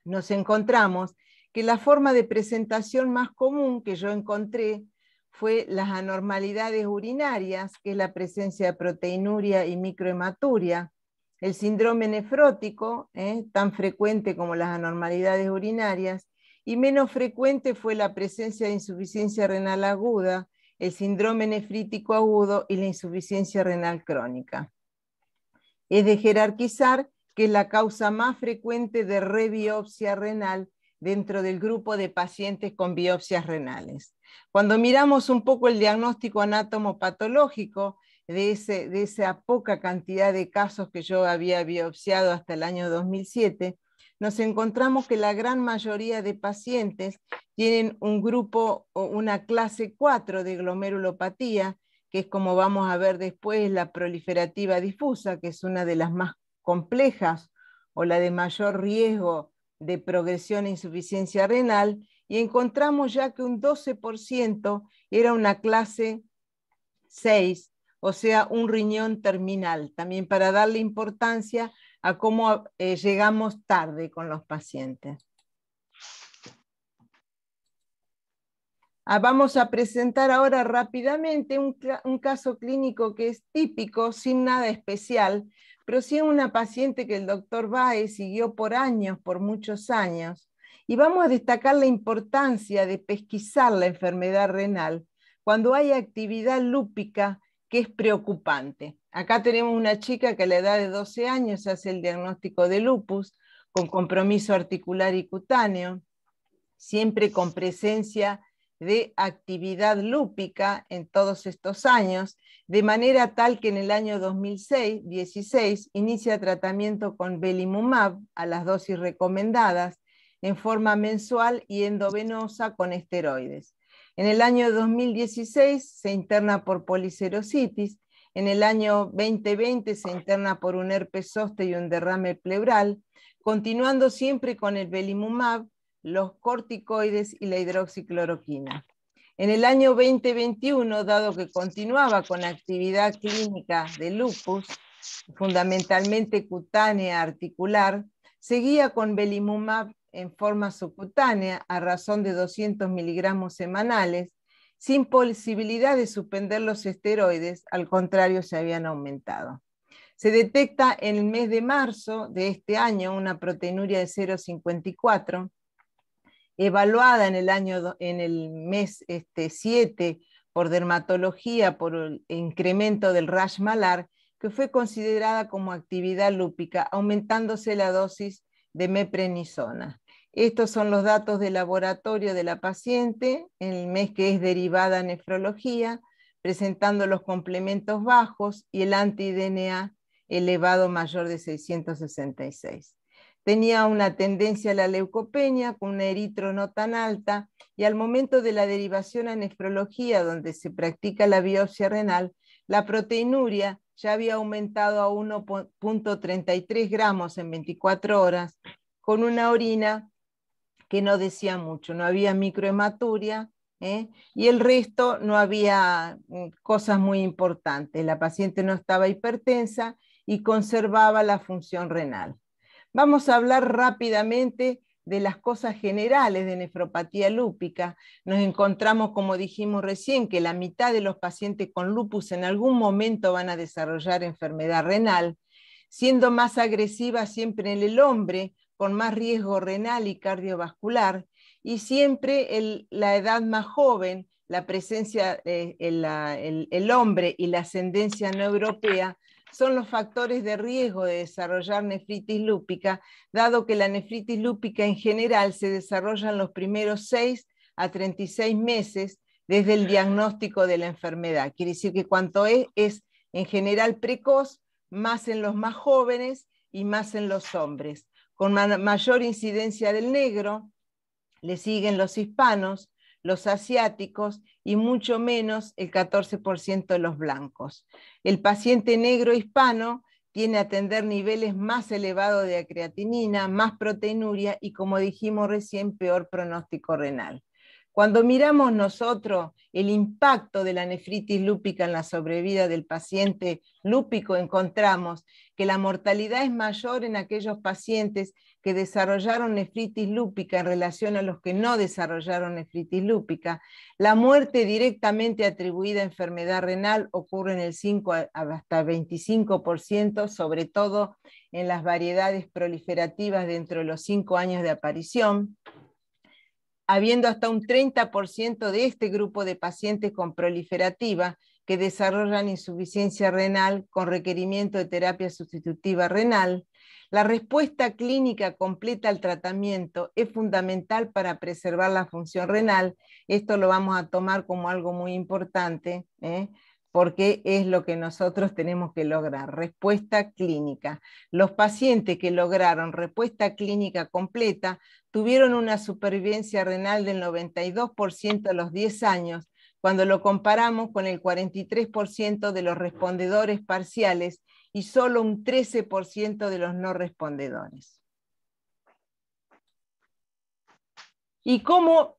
[SPEAKER 3] nos encontramos que la forma de presentación más común que yo encontré fue las anormalidades urinarias, que es la presencia de proteinuria y microhematuria, el síndrome nefrótico, tan frecuente como las anormalidades urinarias, y menos frecuente fue la presencia de insuficiencia renal aguda, el síndrome nefrítico agudo y la insuficiencia renal crónica. Es de jerarquizar que es la causa más frecuente de rebiopsia renal dentro del grupo de pacientes con biopsias renales. Cuando miramos un poco el diagnóstico anatomopatológico de esa poca cantidad de casos que yo había biopsiado hasta el año 2007, nos encontramos que la gran mayoría de pacientes tienen un grupo o una clase 4 de glomerulopatía, que es como vamos a ver después la proliferativa difusa, que es una de las más complejas o la de mayor riesgo de progresión e insuficiencia renal, y encontramos ya que un 12% era una clase 6, o sea, un riñón terminal, también para darle importancia a cómo llegamos tarde con los pacientes. Vamos a presentar ahora rápidamente un caso clínico que es típico, sin nada especial, pero sí una paciente que el doctor Baez siguió por años, por muchos años, y vamos a destacar la importancia de pesquisar la enfermedad renal cuando hay actividad lúpica que es preocupante. Acá tenemos una chica que a la edad de 12 años hace el diagnóstico de lupus, con compromiso articular y cutáneo, siempre con presencia de actividad lúpica en todos estos años, de manera tal que en el año 2016 inicia tratamiento con belimumab a las dosis recomendadas en forma mensual y endovenosa con esteroides. En el año 2016 se interna por policerositis, en el año 2020 se interna por un herpes zóster y un derrame pleural, continuando siempre con el belimumab, los corticoides y la hidroxicloroquina. En el año 2021, dado que continuaba con actividad clínica de lupus, fundamentalmente cutánea articular, seguía con belimumab en forma subcutánea a razón de 200 miligramos semanales, sin posibilidad de suspender los esteroides, al contrario se habían aumentado. Se detecta en el mes de marzo de este año una proteinuria de 0,54, evaluada en el mes 7 por dermatología por el incremento del rash malar, que fue considerada como actividad lúpica, aumentándose la dosis de meprednisona. Estos son los datos de laboratorio de la paciente en el mes que es derivada nefrología, presentando los complementos bajos y el anti-DNA elevado mayor de 666. Tenía una tendencia a la leucopenia con una eritro no tan alta, y al momento de la derivación a nefrología, donde se practica la biopsia renal, la proteinuria ya había aumentado a 1,33 gramos en 24 horas, con una orina que no decía mucho, no había microhematuria, y el resto no había cosas muy importantes. La paciente no estaba hipertensa y conservaba la función renal. Vamos a hablar rápidamente de las cosas generales de nefropatía lúpica. Nos encontramos, como dijimos recién, que la mitad de los pacientes con lupus en algún momento van a desarrollar enfermedad renal, siendo más agresiva siempre en el hombre, con más riesgo renal y cardiovascular, y siempre la edad más joven, la presencia, el hombre y la ascendencia no europea, son los factores de riesgo de desarrollar nefritis lúpica, dado que la nefritis lúpica en general se desarrolla en los primeros 6 a 36 meses desde el diagnóstico de la enfermedad. Quiere decir que cuanto es en general precoz, más en los más jóvenes y más en los hombres. Con mayor incidencia del negro, le siguen los hispanos, los asiáticos y mucho menos el 14% de los blancos. El paciente negro hispano tiene a atender niveles más elevados de creatinina, más proteinuria y, como dijimos recién, peor pronóstico renal. Cuando miramos nosotros el impacto de la nefritis lúpica en la sobrevida del paciente lúpico, encontramos que la mortalidad es mayor en aquellos pacientes que desarrollaron nefritis lúpica en relación a los que no desarrollaron nefritis lúpica. La muerte directamente atribuida a enfermedad renal ocurre en el 5 hasta 25%, sobre todo en las variedades proliferativas dentro de los 5 años de aparición, habiendo hasta un 30% de este grupo de pacientes con proliferativa que desarrollan insuficiencia renal con requerimiento de terapia sustitutiva renal. La respuesta clínica completa al tratamiento es fundamental para preservar la función renal. Esto lo vamos a tomar como algo muy importante, porque es lo que nosotros tenemos que lograr, respuesta clínica. Los pacientes que lograron respuesta clínica completa tuvieron una supervivencia renal del 92% a los 10 años, cuando lo comparamos con el 43% de los respondedores parciales y solo un 13% de los no respondedores. ¿Y cómo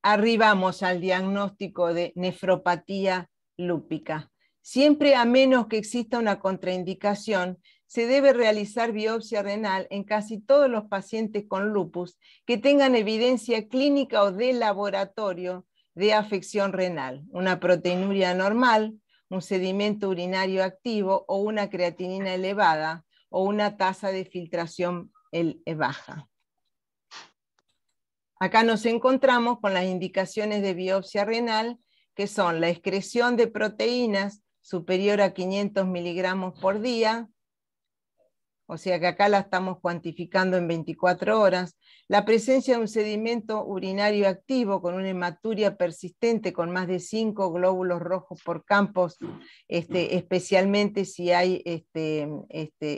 [SPEAKER 3] arribamos al diagnóstico de nefropatía lúpica? Siempre, a menos que exista una contraindicación, se debe realizar biopsia renal en casi todos los pacientes con lupus que tengan evidencia clínica o de laboratorio de afección renal, una proteinuria normal, un sedimento urinario activo o una creatinina elevada o una tasa de filtración baja. Acá nos encontramos con las indicaciones de biopsia renal, que son la excreción de proteínas superior a 500 miligramos por día, o sea que acá la estamos cuantificando en 24 horas, la presencia de un sedimento urinario activo con una hematuria persistente con más de 5 glóbulos rojos por campos, especialmente si hay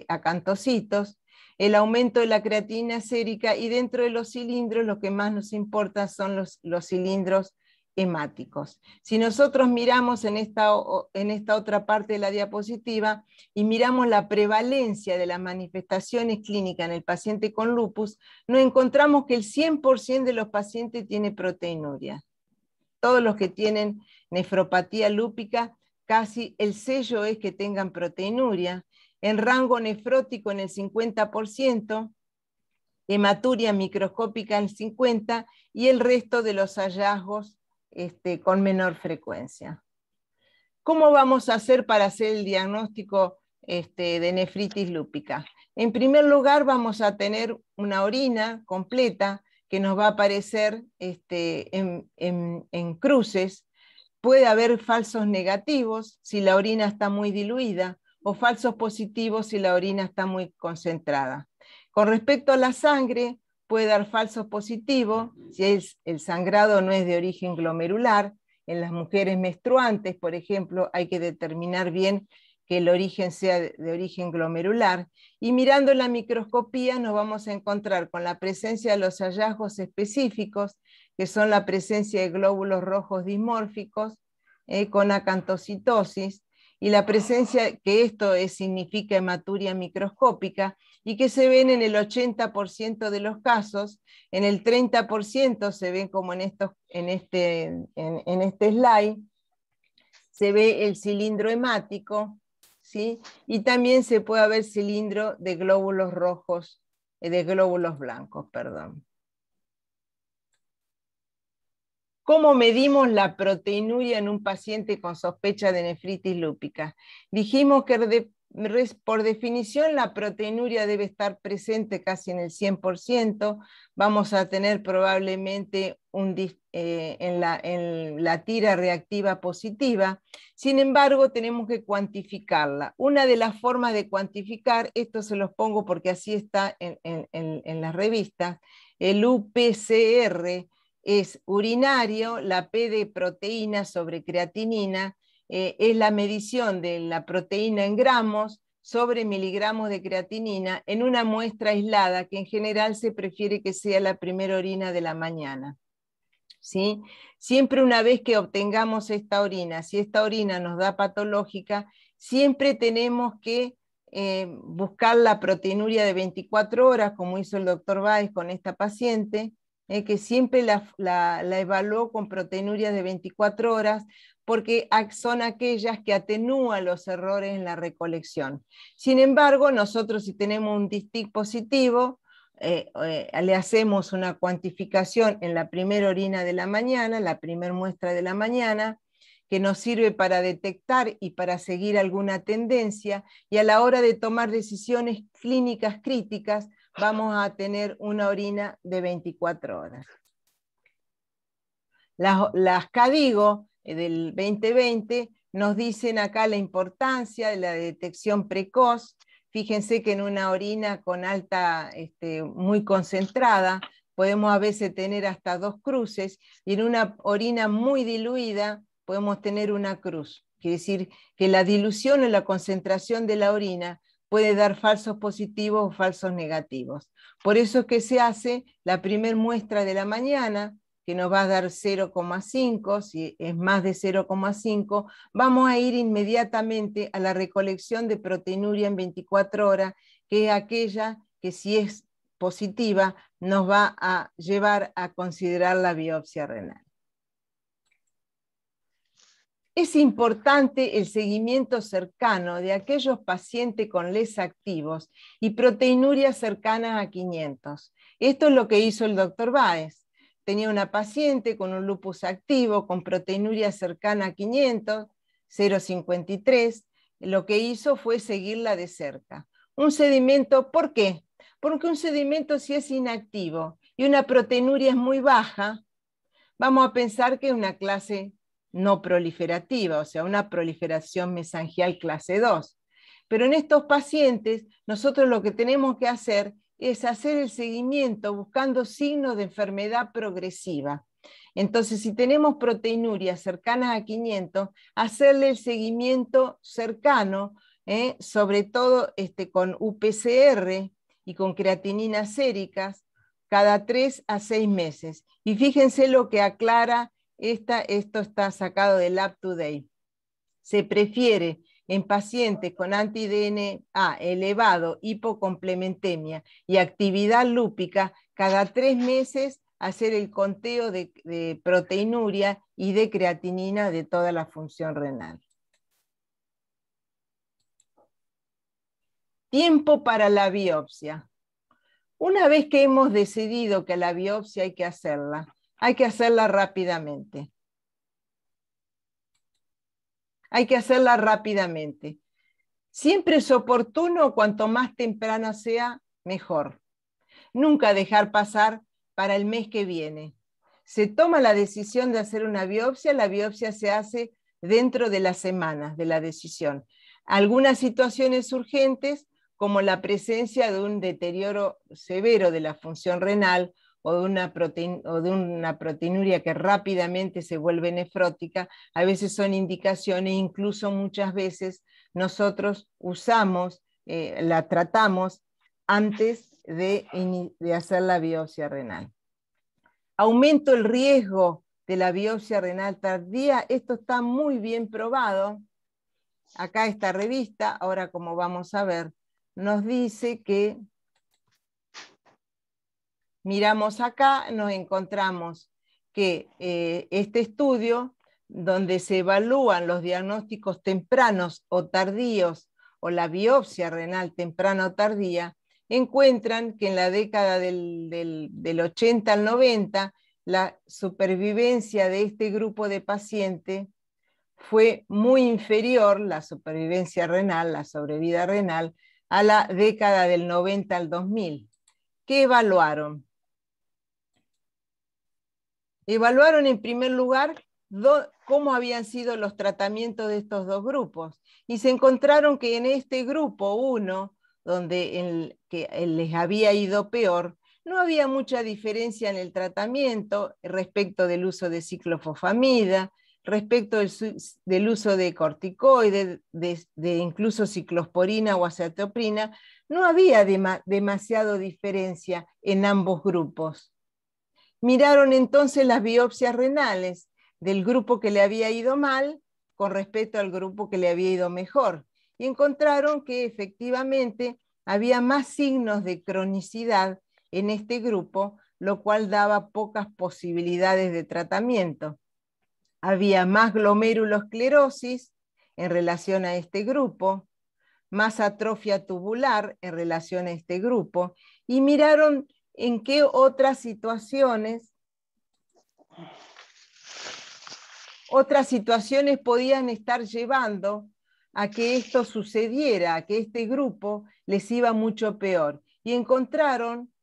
[SPEAKER 3] acantocitos, el aumento de la creatinina sérica, y dentro de los cilindros lo que más nos importa son los cilindros hemáticos. Si nosotros miramos en esta otra parte de la diapositiva y miramos la prevalencia de las manifestaciones clínicas en el paciente con lupus, nos encontramos que el 100% de los pacientes tiene proteinuria. Todos los que tienen nefropatía lúpica, casi el sello es que tengan proteinuria. En rango nefrótico en el 50%, hematuria microscópica en el 50%, y el resto de los hallazgos con menor frecuencia. ¿Cómo vamos a hacer para hacer el diagnóstico de nefritis lúpica? En primer lugar, vamos a tener una orina completa que nos va a aparecer en cruces. Puede haber falsos negativos si la orina está muy diluida, o falsos positivos si la orina está muy concentrada. Con respecto a la sangre, puede dar falsos positivos si el sangrado no es de origen glomerular. En las mujeres menstruantes, por ejemplo, hay que determinar bien que el origen sea de origen glomerular. Y mirando la microscopía nos vamos a encontrar con la presencia de los hallazgos específicos, que son la presencia de glóbulos rojos dismórficos con acantocitosis, y la presencia, que esto significa hematuria microscópica, y que se ven en el 80% de los casos. En el 30% se ven como en este slide, se ve el cilindro hemático, ¿sí? Y también se puede ver cilindro de glóbulos rojos, de glóbulos blancos, perdón. ¿Cómo medimos la proteinuria en un paciente con sospecha de nefritis lúpica? Dijimos que por definición la proteinuria debe estar presente casi en el 100%, vamos a tener probablemente en la tira reactiva positiva. Sin embargo, tenemos que cuantificarla. Una de las formas de cuantificar, esto se los pongo porque así está en las revistas, el UPCR, es urinario, la P de proteína sobre creatinina, es la medición de la proteína en gramos sobre miligramos de creatinina en una muestra aislada, que en general se prefiere que sea la primera orina de la mañana. ¿Sí? Siempre una vez que obtengamos esta orina, si esta orina nos da patológica, siempre tenemos que buscar la proteinuria de 24 horas, como hizo el doctor Báez con esta paciente, que siempre la evaluó con proteinuria de 24 horas, porque son aquellas que atenúan los errores en la recolección. Sin embargo, nosotros, si tenemos un DISTIC positivo, le hacemos una cuantificación en la primera orina de la mañana, la primera muestra de la mañana, que nos sirve para detectar y para seguir alguna tendencia, y a la hora de tomar decisiones clínicas críticas, vamos a tener una orina de 24 horas. Las CADIGO del 2020 nos dicen acá la importancia de la detección precoz. Fíjense que en una orina con alta, muy concentrada, podemos a veces tener hasta 2 cruces, y en una orina muy diluida podemos tener una cruz. Quiere decir que la dilución o la concentración de la orina puede dar falsos positivos o falsos negativos. Por eso es que se hace la primera muestra de la mañana, que nos va a dar 0,5, si es más de 0,5, vamos a ir inmediatamente a la recolección de proteinuria en 24 horas, que es aquella que si es positiva nos va a llevar a considerar la biopsia renal. Es importante el seguimiento cercano de aquellos pacientes con LES activos y proteinurias cercanas a 500. Esto es lo que hizo el doctor Báez. Tenía una paciente con un lupus activo, con proteinuria cercana a 500, 0,53. Lo que hizo fue seguirla de cerca. Un sedimento, ¿por qué? Porque un sedimento, si es inactivo y una proteinuria es muy baja, vamos a pensar que es una clase no proliferativa, o sea, una proliferación mesangial clase 2. Pero en estos pacientes, nosotros lo que tenemos que hacer es hacer el seguimiento buscando signos de enfermedad progresiva. Entonces, si tenemos proteinurias cercanas a 500, hacerle el seguimiento cercano, sobre todo con UPCR y con creatininas séricas, cada 3 a 6 meses. Y fíjense lo que aclara, esto está sacado del UpToDate. Se prefiere en pacientes con anti-DNA elevado, hipocomplementemia y actividad lúpica, cada 3 meses hacer el conteo de proteinuria y de creatinina de toda la función renal. Tiempo para la biopsia. Una vez que hemos decidido que la biopsia hay que hacerla rápidamente. Hay que hacerla rápidamente. Siempre es oportuno, cuanto más temprana sea, mejor. Nunca dejar pasar para el mes que viene. Se toma la decisión de hacer una biopsia, la biopsia se hace dentro de las semanas de la decisión. Algunas situaciones urgentes, como la presencia de un deterioro severo de la función renal o de una proteinuria que rápidamente se vuelve nefrótica, a veces son indicaciones, incluso muchas veces nosotros la tratamos antes de hacer la biopsia renal. Aumento el riesgo de la biopsia renal tardía, esto está muy bien probado. Acá esta revista, ahora como vamos a ver, nos dice que, miramos acá, nos encontramos que este estudio, donde se evalúan los diagnósticos tempranos o tardíos, o la biopsia renal temprana o tardía, encuentran que en la década del 80 al 90, la supervivencia de este grupo de pacientes fue muy inferior, la supervivencia renal, la sobrevida renal, a la década del 90 al 2000. ¿Qué evaluaron? Evaluaron en primer lugar cómo habían sido los tratamientos de estos dos grupos, y se encontraron que en este grupo 1, donde les había ido peor, no había mucha diferencia en el tratamiento respecto del uso de ciclofosfamida, respecto del uso de corticoides, de incluso ciclosporina o acetoprina. No había demasiada diferencia en ambos grupos. Miraron entonces las biopsias renales del grupo que le había ido mal con respecto al grupo que le había ido mejor, y encontraron que efectivamente había más signos de cronicidad en este grupo, lo cual daba pocas posibilidades de tratamiento. Había más glomerulosclerosis en relación a este grupo, más atrofia tubular en relación a este grupo, y miraron en qué otras situaciones podían estar llevando a que esto sucediera, a que este grupo les iba mucho peor. Y encontraron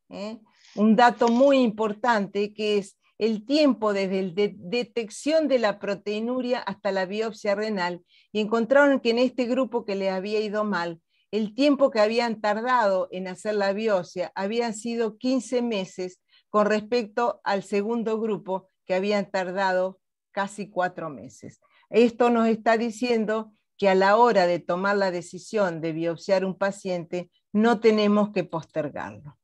[SPEAKER 3] un dato muy importante, que es el tiempo desde la detección de la proteinuria hasta la biopsia renal, y encontraron que en este grupo que les había ido mal, el tiempo que habían tardado en hacer la biopsia habían sido 15 meses con respecto al segundo grupo, que habían tardado casi 4 meses. Esto nos está diciendo que a la hora de tomar la decisión de biopsiar un paciente, no tenemos que postergarlo.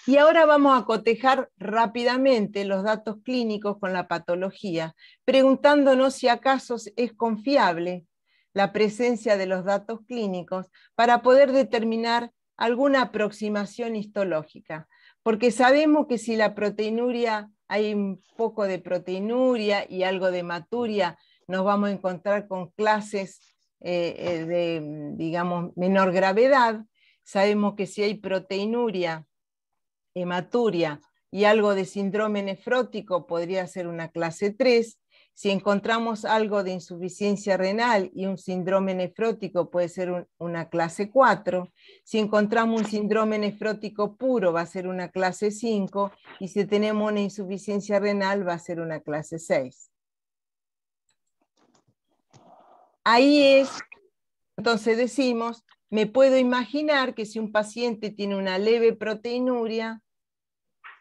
[SPEAKER 3] Y ahora vamos a cotejar rápidamente los datos clínicos con la patología, preguntándonos si acaso es confiable la presencia de los datos clínicos para poder determinar alguna aproximación histológica. Porque sabemos que si la proteinuria, hay un poco de proteinuria y algo de hematuria, nos vamos a encontrar con clases de, digamos, menor gravedad. Sabemos que si hay proteinuria, hematuria y algo de síndrome nefrótico podría ser una clase 3. Si encontramos algo de insuficiencia renal y un síndrome nefrótico puede ser una clase 4. Si encontramos un síndrome nefrótico puro va a ser una clase 5. Y si tenemos una insuficiencia renal va a ser una clase 6. Ahí es, entonces decimos, me puedo imaginar que si un paciente tiene una leve proteinuria,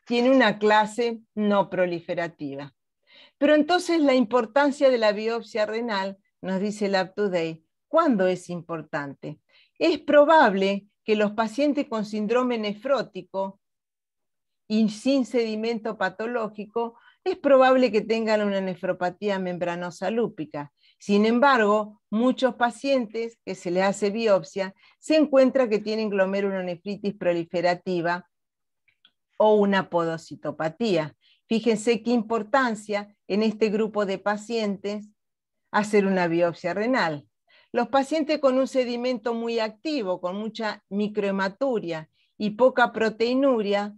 [SPEAKER 3] tiene una clase no proliferativa. Pero entonces la importancia de la biopsia renal, nos dice el UpToDate, ¿cuándo es importante? Es probable que los pacientes con síndrome nefrótico y sin sedimento patológico, es probable que tengan una nefropatía membranosa lúpica. Sin embargo, muchos pacientes que se les hace biopsia se encuentra que tienen glomerulonefritis proliferativa o una podocitopatía. Fíjense qué importancia en este grupo de pacientes hacer una biopsia renal. Los pacientes con un sedimento muy activo, con mucha microhematuria y poca proteinuria,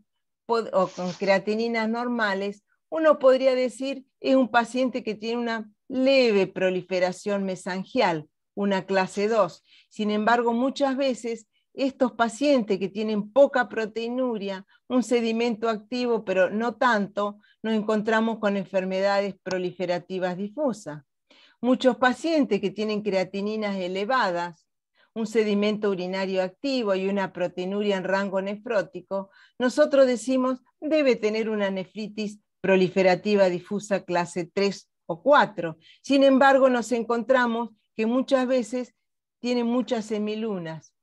[SPEAKER 3] o con creatininas normales, uno podría decir es un paciente que tiene una leve proliferación mesangial, una clase 2. Sin embargo, muchas veces estos pacientes que tienen poca proteinuria, un sedimento activo, pero no tanto, nos encontramos con enfermedades proliferativas difusas. Muchos pacientes que tienen creatininas elevadas, un sedimento urinario activo y una proteinuria en rango nefrótico, nosotros decimos debe tener una nefritis proliferativa difusa clase 3 o 4. Sin embargo, nos encontramos que muchas veces tienen muchas semilunas.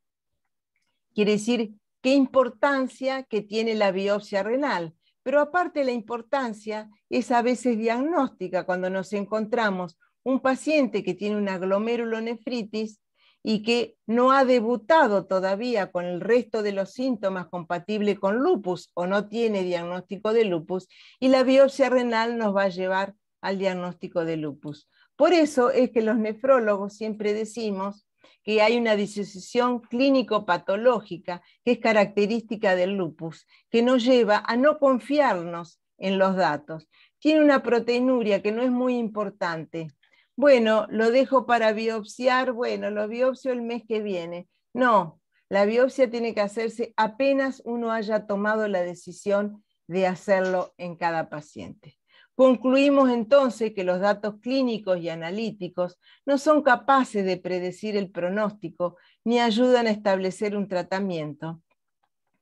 [SPEAKER 3] Quiere decir, qué importancia que tiene la biopsia renal. Pero aparte de la importancia, es a veces diagnóstica cuando nos encontramos un paciente que tiene una glomerulonefritis y que no ha debutado todavía con el resto de los síntomas compatibles con lupus o no tiene diagnóstico de lupus, y la biopsia renal nos va a llevar al diagnóstico de lupus. Por eso es que los nefrólogos siempre decimos que hay una disociación clínico-patológica que es característica del lupus, que nos lleva a no confiarnos en los datos. Tiene una proteinuria que no es muy importante. Bueno, lo dejo para biopsiar, bueno, lo biopsio el mes que viene. No, la biopsia tiene que hacerse apenas uno haya tomado la decisión de hacerlo en cada paciente. Concluimos entonces que los datos clínicos y analíticos no son capaces de predecir el pronóstico ni ayudan a establecer un tratamiento,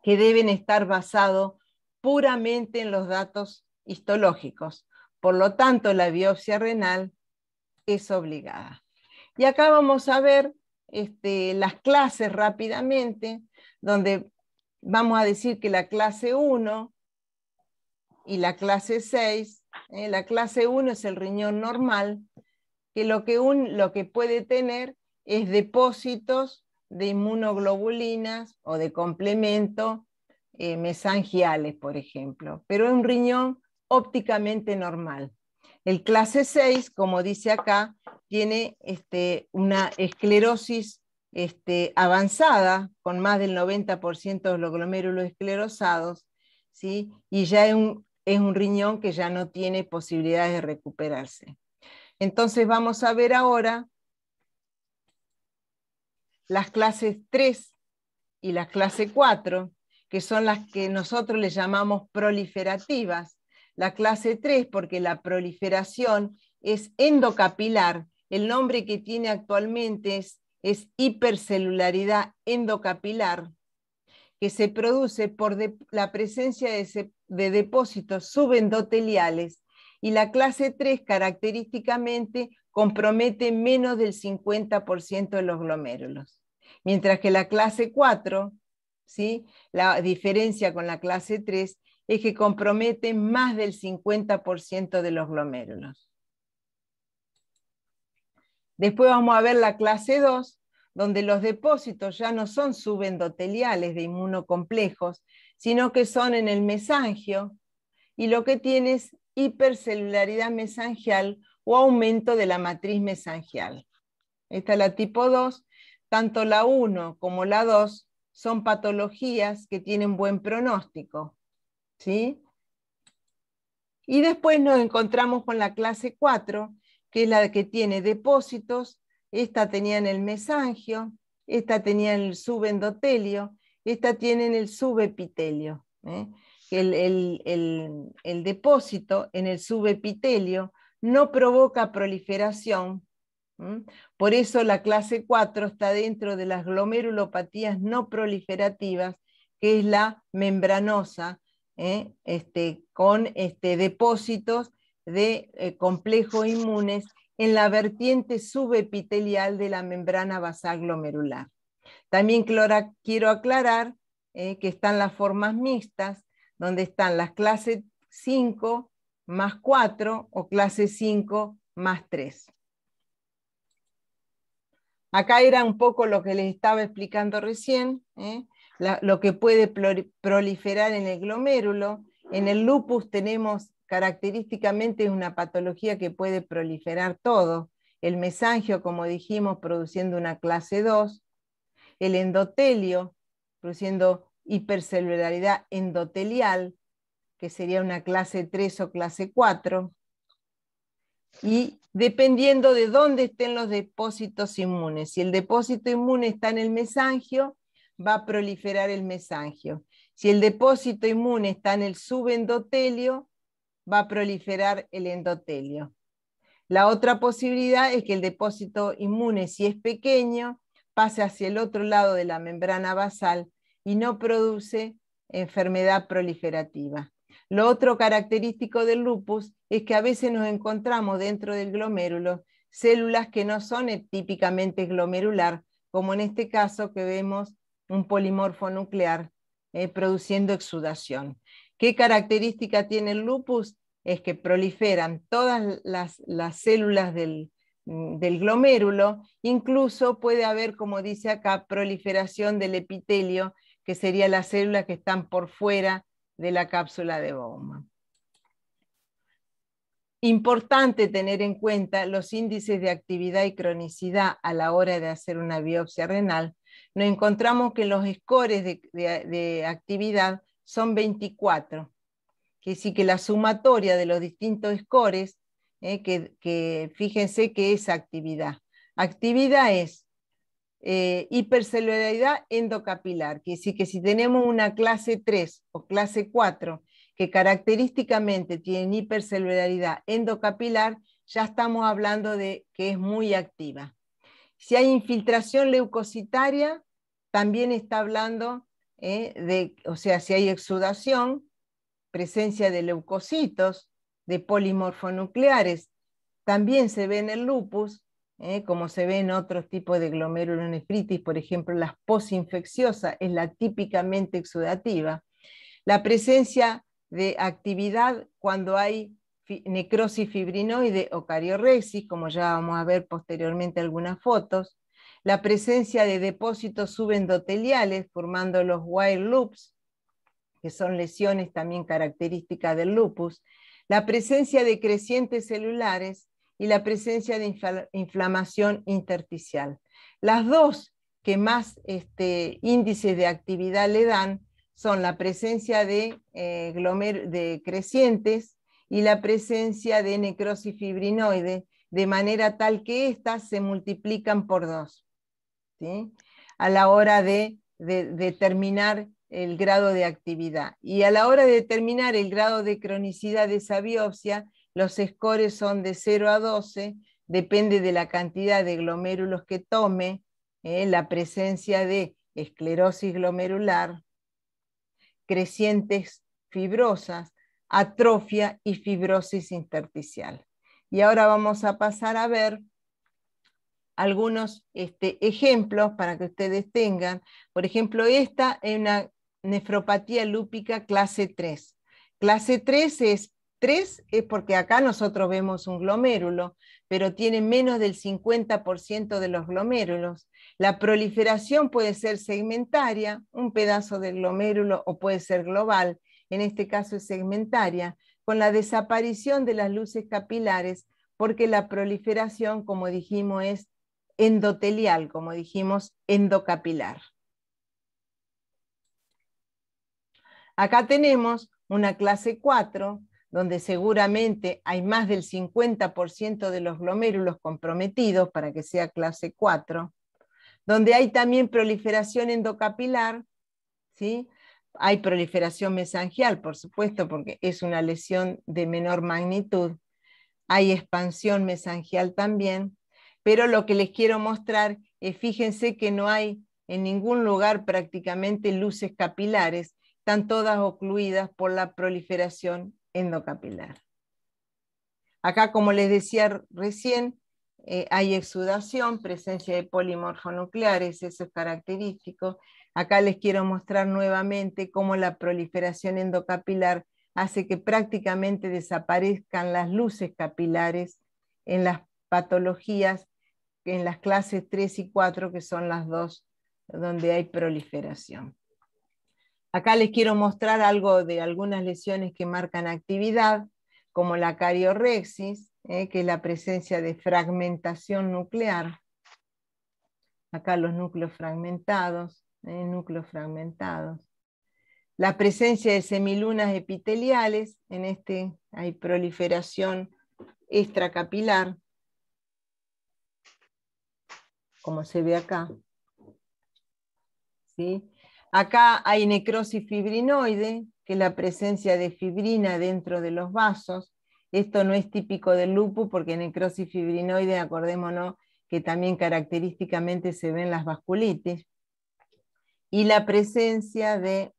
[SPEAKER 3] que deben estar basados puramente en los datos histológicos. Por lo tanto, la biopsia renal es obligada. Y acá vamos a ver las clases rápidamente, donde vamos a decir que la clase 1 y la clase 6, la clase 1 es el riñón normal, que lo que puede tener es depósitos de inmunoglobulinas o de complemento mesangiales, por ejemplo, pero es un riñón ópticamente normal. El clase 6, como dice acá, tiene una esclerosis avanzada, con más del 90% de los glomérulos esclerosados, ¿sí? Y ya es un riñón que ya no tiene posibilidades de recuperarse. Entonces vamos a ver ahora las clases 3 y las clases 4, que son las que nosotros le llamamos proliferativas. La clase 3 porque la proliferación es endocapilar. El nombre que tiene actualmente es hipercelularidad endocapilar, que se produce por la presencia de depósitos subendoteliales, y la clase 3 característicamente compromete menos del 50% de los glomérulos, mientras que la clase 4 ¿sí? La diferencia con la clase 3 es que compromete más del 50% de los glomérulos. Después vamos a ver la clase 2, donde los depósitos ya no son subendoteliales de inmunocomplejos, sino que son en el mesangio, y lo que tiene es hipercelularidad mesangial o aumento de la matriz mesangial. Esta es la tipo 2, tanto la 1 como la 2 son patologías que tienen buen pronóstico, ¿sí? Y después nos encontramos con la clase 4, que es la que tiene depósitos. Esta tenía en el mesangio, esta tenía en el subendotelio, esta tiene en el subepitelio. El depósito en el subepitelio no provoca proliferación. Por eso la clase 4 está dentro de las glomerulopatías no proliferativas, que es la membranosa, con depósitos de complejos inmunes en la vertiente subepitelial de la membrana basal glomerular. También quiero aclarar que están las formas mixtas, donde están las clase 5 más 4 o clase 5 más 3. Acá era un poco lo que les estaba explicando recién, lo que puede proliferar en el glomérulo. En el lupus tenemos característicamente una patología que puede proliferar todo. El mesangio, como dijimos, produciendo una clase 2. El endotelio, produciendo hipercelularidad endotelial, que sería una clase 3 o clase 4. Y dependiendo de dónde estén los depósitos inmunes. Si el depósito inmune está en el mesangio, va a proliferar el mesangio. Si el depósito inmune está en el subendotelio, va a proliferar el endotelio. La otra posibilidad es que el depósito inmune, si es pequeño, pase hacia el otro lado de la membrana basal y no produce enfermedad proliferativa. Lo otro característico del lupus es que a veces nos encontramos dentro del glomérulo células que no son típicamente glomerular, como en este caso que vemos un polimorfo nuclear produciendo exudación. ¿Qué característica tiene el lupus? Es que proliferan todas las células del glomérulo, incluso puede haber, como dice acá, proliferación del epitelio, que serían las células que están por fuera de la cápsula de Bowman. Importante tener en cuenta los índices de actividad y cronicidad a la hora de hacer una biopsia renal. Nos encontramos que los scores de actividad son 24, que sí que la sumatoria de los distintos scores, que fíjense que es actividad. Actividad es hipercelularidad endocapilar, que sí que si tenemos una clase 3 o clase 4 que característicamente tienen hipercelularidad endocapilar, ya estamos hablando de que es muy activa. Si hay infiltración leucocitaria, también está hablando o sea, si hay exudación, presencia de leucocitos, de polimorfonucleares, también se ve en el lupus, como se ve en otros tipos de glomerulonefritis, por ejemplo, las posinfecciosas es la típicamente exudativa. La presencia de actividad cuando hay necrosis fibrinoide o cariorexis, como ya vamos a ver posteriormente algunas fotos. La presencia de depósitos subendoteliales formando los wire loops, que son lesiones también características del lupus. La presencia de crecientes celulares y la presencia de inflamación intersticial. Las dos que más índices de actividad le dan son la presencia de crecientes y la presencia de necrosis fibrinoide, de manera tal que éstas se multiplican por 2, ¿sí? A la hora de determinar el grado de actividad. Y a la hora de determinar el grado de cronicidad de esa biopsia, los scores son de 0 a 12, depende de la cantidad de glomérulos que tome, la presencia de esclerosis glomerular, crecientes fibrosas, atrofia y fibrosis intersticial. Y ahora vamos a pasar a ver algunos ejemplos para que ustedes tengan. Por ejemplo, esta es una nefropatía lúpica clase 3. Clase 3 es porque acá nosotros vemos un glomérulo, pero tiene menos del 50% de los glomérulos. La proliferación puede ser segmentaria, un pedazo del glomérulo, o puede ser global, en este caso es segmentaria, con la desaparición de las luces capilares, porque la proliferación, como dijimos, es endotelial, como dijimos, endocapilar. Acá tenemos una clase 4, donde seguramente hay más del 50% de los glomérulos comprometidos para que sea clase 4, donde hay también proliferación endocapilar, ¿sí? Hay proliferación mesangial, por supuesto, porque es una lesión de menor magnitud. Hay expansión mesangial también, pero lo que les quiero mostrar es, fíjense que no hay en ningún lugar prácticamente luces capilares, están todas ocluidas por la proliferación endocapilar. Acá, como les decía recién, hay exudación, presencia de polimorfonucleares, eso es característico. Acá les quiero mostrar nuevamente cómo la proliferación endocapilar hace que prácticamente desaparezcan las luces capilares en las patologías, en las clases 3 y 4, que son las dos donde hay proliferación. Acá les quiero mostrar algo de algunas lesiones que marcan actividad, como la cariorrexis, que es la presencia de fragmentación nuclear. Acá los núcleos fragmentados, La presencia de semilunas epiteliales, en este hay proliferación extracapilar, como se ve acá. ¿Sí? Acá hay necrosis fibrinoide, que es la presencia de fibrina dentro de los vasos. Esto no es típico del lupus, porque necrosis fibrinoide, acordémonos, que también característicamente se ven las vasculitis. Y la presencia de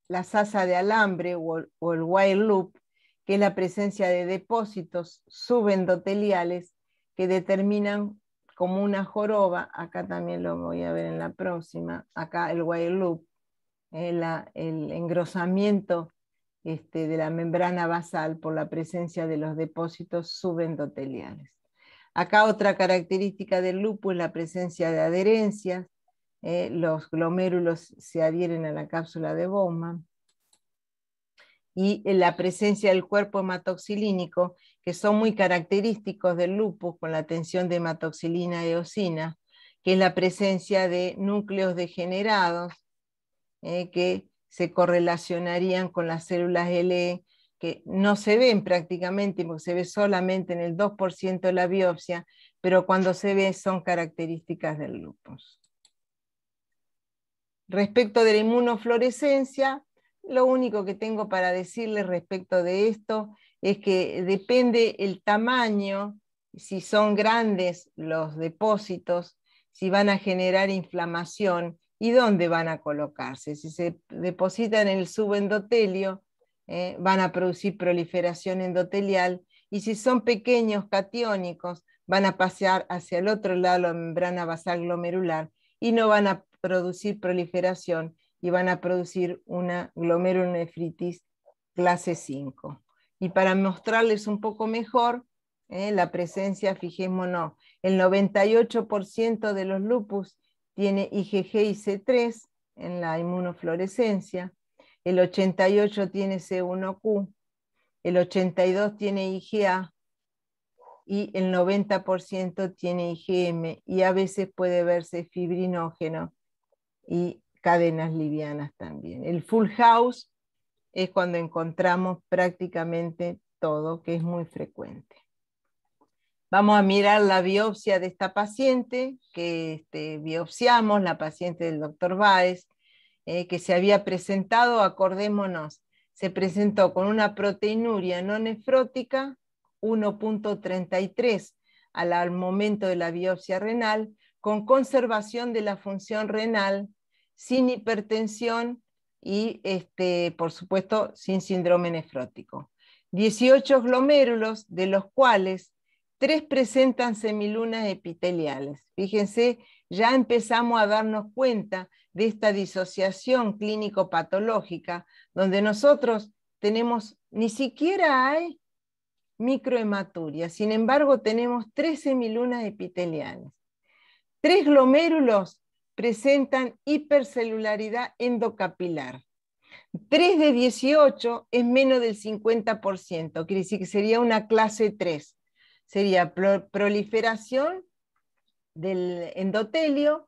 [SPEAKER 3] la sasa de alambre o el wire loop, que es la presencia de depósitos subendoteliales que determinan como una joroba. Acá también lo voy a ver en la próxima, acá el wire loop, el engrosamiento de la membrana basal por la presencia de los depósitos subendoteliales. Acá otra característica del lupus es la presencia de adherencias, los glomérulos se adhieren a la cápsula de Bowman, y la presencia del cuerpo hematoxilínico, que son muy característicos del lupus, con la tensión de hematoxilina y eosina, que es la presencia de núcleos degenerados, que se correlacionarían con las células LE, que no se ven prácticamente, porque se ve solamente en el 2% de la biopsia, pero cuando se ve son características del lupus. Respecto de la inmunofluorescencia, lo único que tengo para decirles respecto de esto es que depende el tamaño, si son grandes los depósitos, si van a generar inflamación y dónde van a colocarse. Si se depositan en el subendotelio, van a producir proliferación endotelial, y si son pequeños catiónicos, van a pasar hacia el otro lado de la membrana basal glomerular y no van a producir proliferación, y van a producir una glomerulonefritis clase 5. Y para mostrarles un poco mejor la presencia, fijémonos, el 98% de los lupus tiene IgG y C3 en la inmunofluorescencia, el 88% tiene C1q, el 82% tiene IgA, y el 90% tiene IgM, y a veces puede verse fibrinógeno y cadenas livianas también. El full house es cuando encontramos prácticamente todo, que es muy frecuente. Vamos a mirar la biopsia de esta paciente, que biopsiamos, la paciente del doctor Báez, que se había presentado, acordémonos, se presentó con una proteinuria no nefrótica, 1.33 al momento de la biopsia renal, con conservación de la función renal, sin hipertensión y, por supuesto, sin síndrome nefrótico. 18 glomérulos, de los cuales 3 presentan semilunas epiteliales. Fíjense, ya empezamos a darnos cuenta de esta disociación clínico-patológica, donde nosotros tenemos, ni siquiera hay microhematuria, sin embargo tenemos 3 semilunas epiteliales. 3 glomérulos presentan hipercelularidad endocapilar. 3 de 18 es menos del 50%, quiere decir que sería una clase 3. Sería proliferación del endotelio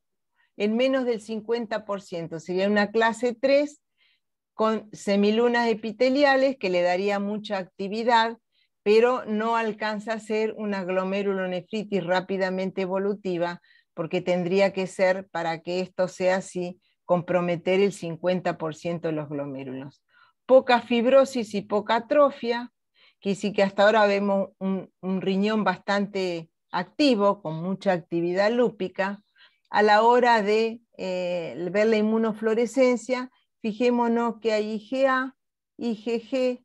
[SPEAKER 3] en menos del 50%. Sería una clase 3 con semilunas epiteliales que le daría mucha actividad, pero no alcanza a ser una glomerulonefritis rápidamente evolutiva, porque tendría que ser, para que esto sea así, comprometer el 50% de los glomérulos. Poca fibrosis y poca atrofia, que sí que hasta ahora vemos un riñón bastante activo, con mucha actividad lúpica. A la hora de ver la inmunofluorescencia, fijémonos que hay IgA, IgG,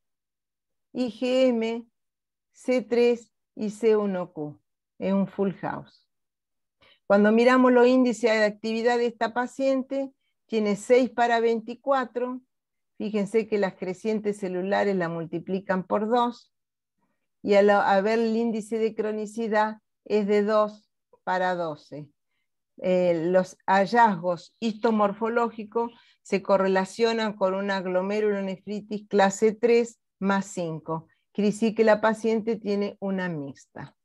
[SPEAKER 3] IgM, C3 y C1q. Es un full house. Cuando miramos los índices de actividad de esta paciente, tiene 6 para 24. Fíjense que las crecientes celulares la multiplican por 2. Y a ver el índice de cronicidad es de 2 para 12. Los hallazgos histomorfológicos se correlacionan con una glomerulonefritis clase 3 más 5. Quiere decir que la paciente tiene una mixta.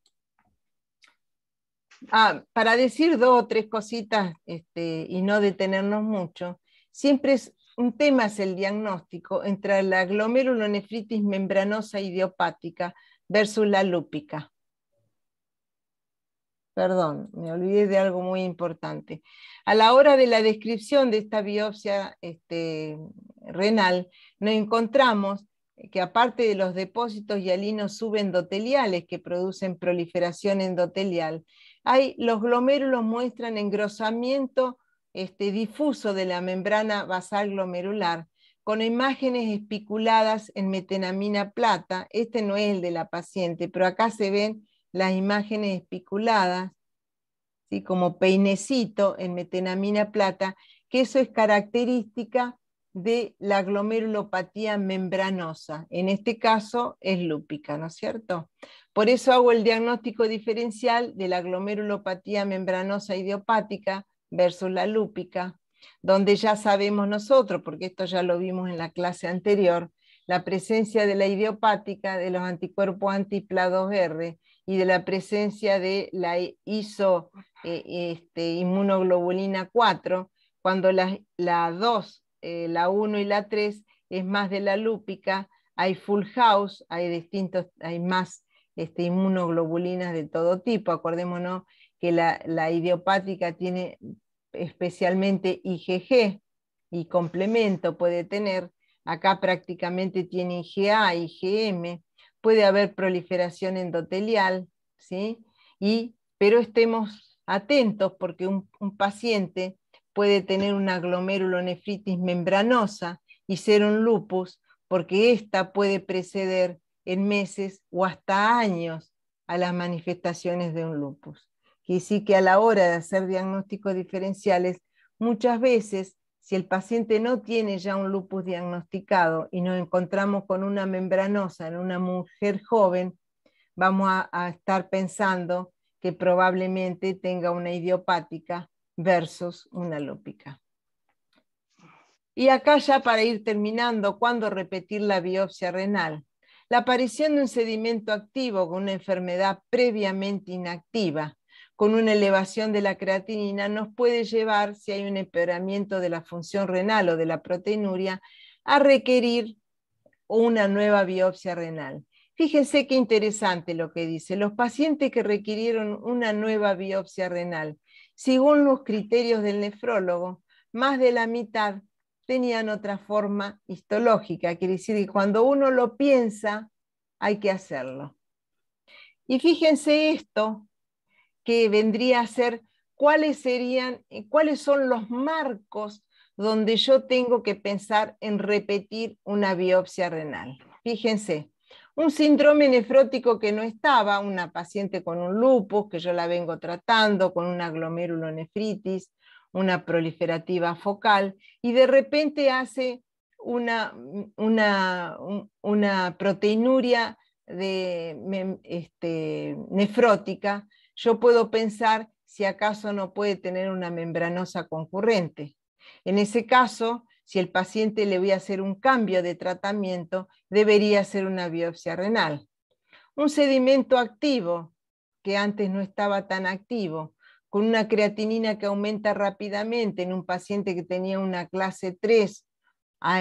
[SPEAKER 3] Para decir 2 o 3 cositas y no detenernos mucho, siempre es un tema es el diagnóstico entre la glomerulonefritis membranosa idiopática versus la lúpica. Perdón, me olvidé de algo muy importante. A la hora de la descripción de esta biopsia renal, nos encontramos que aparte de los depósitos hialinos subendoteliales que producen proliferación endotelial, los glomérulos muestran engrosamiento difuso de la membrana basal glomerular, con imágenes espiculadas en metenamina plata. Este no es el de la paciente, pero acá se ven las imágenes espiculadas, ¿sí? Como peinecito en metenamina plata, que eso es característica de la glomerulopatía membranosa. En este caso es lúpica, ¿no es cierto? Por eso hago el diagnóstico diferencial de la glomerulopatía membranosa idiopática versus la lúpica, donde ya sabemos nosotros, porque esto ya lo vimos en la clase anterior, la presencia de la idiopática, de los anticuerpos anti-PLA2R y de la presencia de la inmunoglobulina 4, cuando la 2, la 1 y la 3 es más de la lúpica, hay full house, hay más inmunoglobulinas de todo tipo. Acordémonos que la idiopática tiene especialmente IgG y complemento puede tener, acá prácticamente tiene IgA, IgM, puede haber proliferación endotelial, ¿sí? Pero estemos atentos porque un paciente puede tener una glomerulonefritis membranosa y ser un lupus, porque esta puede preceder en meses o hasta años a las manifestaciones de un lupus. Y sí que a la hora de hacer diagnósticos diferenciales, muchas veces, si el paciente no tiene ya un lupus diagnosticado y nos encontramos con una membranosa en una mujer joven, vamos a estar pensando que probablemente tenga una idiopática versus una lúpica. Y acá ya para ir terminando, ¿cuándo repetir la biopsia renal? La aparición de un sedimento activo con una enfermedad previamente inactiva, con una elevación de la creatinina, nos puede llevar, si hay un empeoramiento de la función renal o de la proteinuria, a requerir una nueva biopsia renal. Fíjense qué interesante lo que dice. Los pacientes que requirieron una nueva biopsia renal, según los criterios del nefrólogo, más de la mitad tenían otra forma histológica. Quiere decir que cuando uno lo piensa, hay que hacerlo. Y fíjense esto, que vendría a ser cuáles son los marcos donde yo tengo que pensar en repetir una biopsia renal. Fíjense, Un síndrome nefrótico que no estaba, una paciente con un lupus, que yo la vengo tratando, con una glomerulonefritis, una proliferativa focal, y de repente hace una proteinuria nefrótica. Yo puedo pensar si acaso no puede tener una membranosa concurrente. En ese caso, si el paciente le voy a hacer un cambio de tratamiento, debería hacer una biopsia renal. Un sedimento activo, que antes no estaba tan activo, con una creatinina que aumenta rápidamente en un paciente que tenía una clase 3,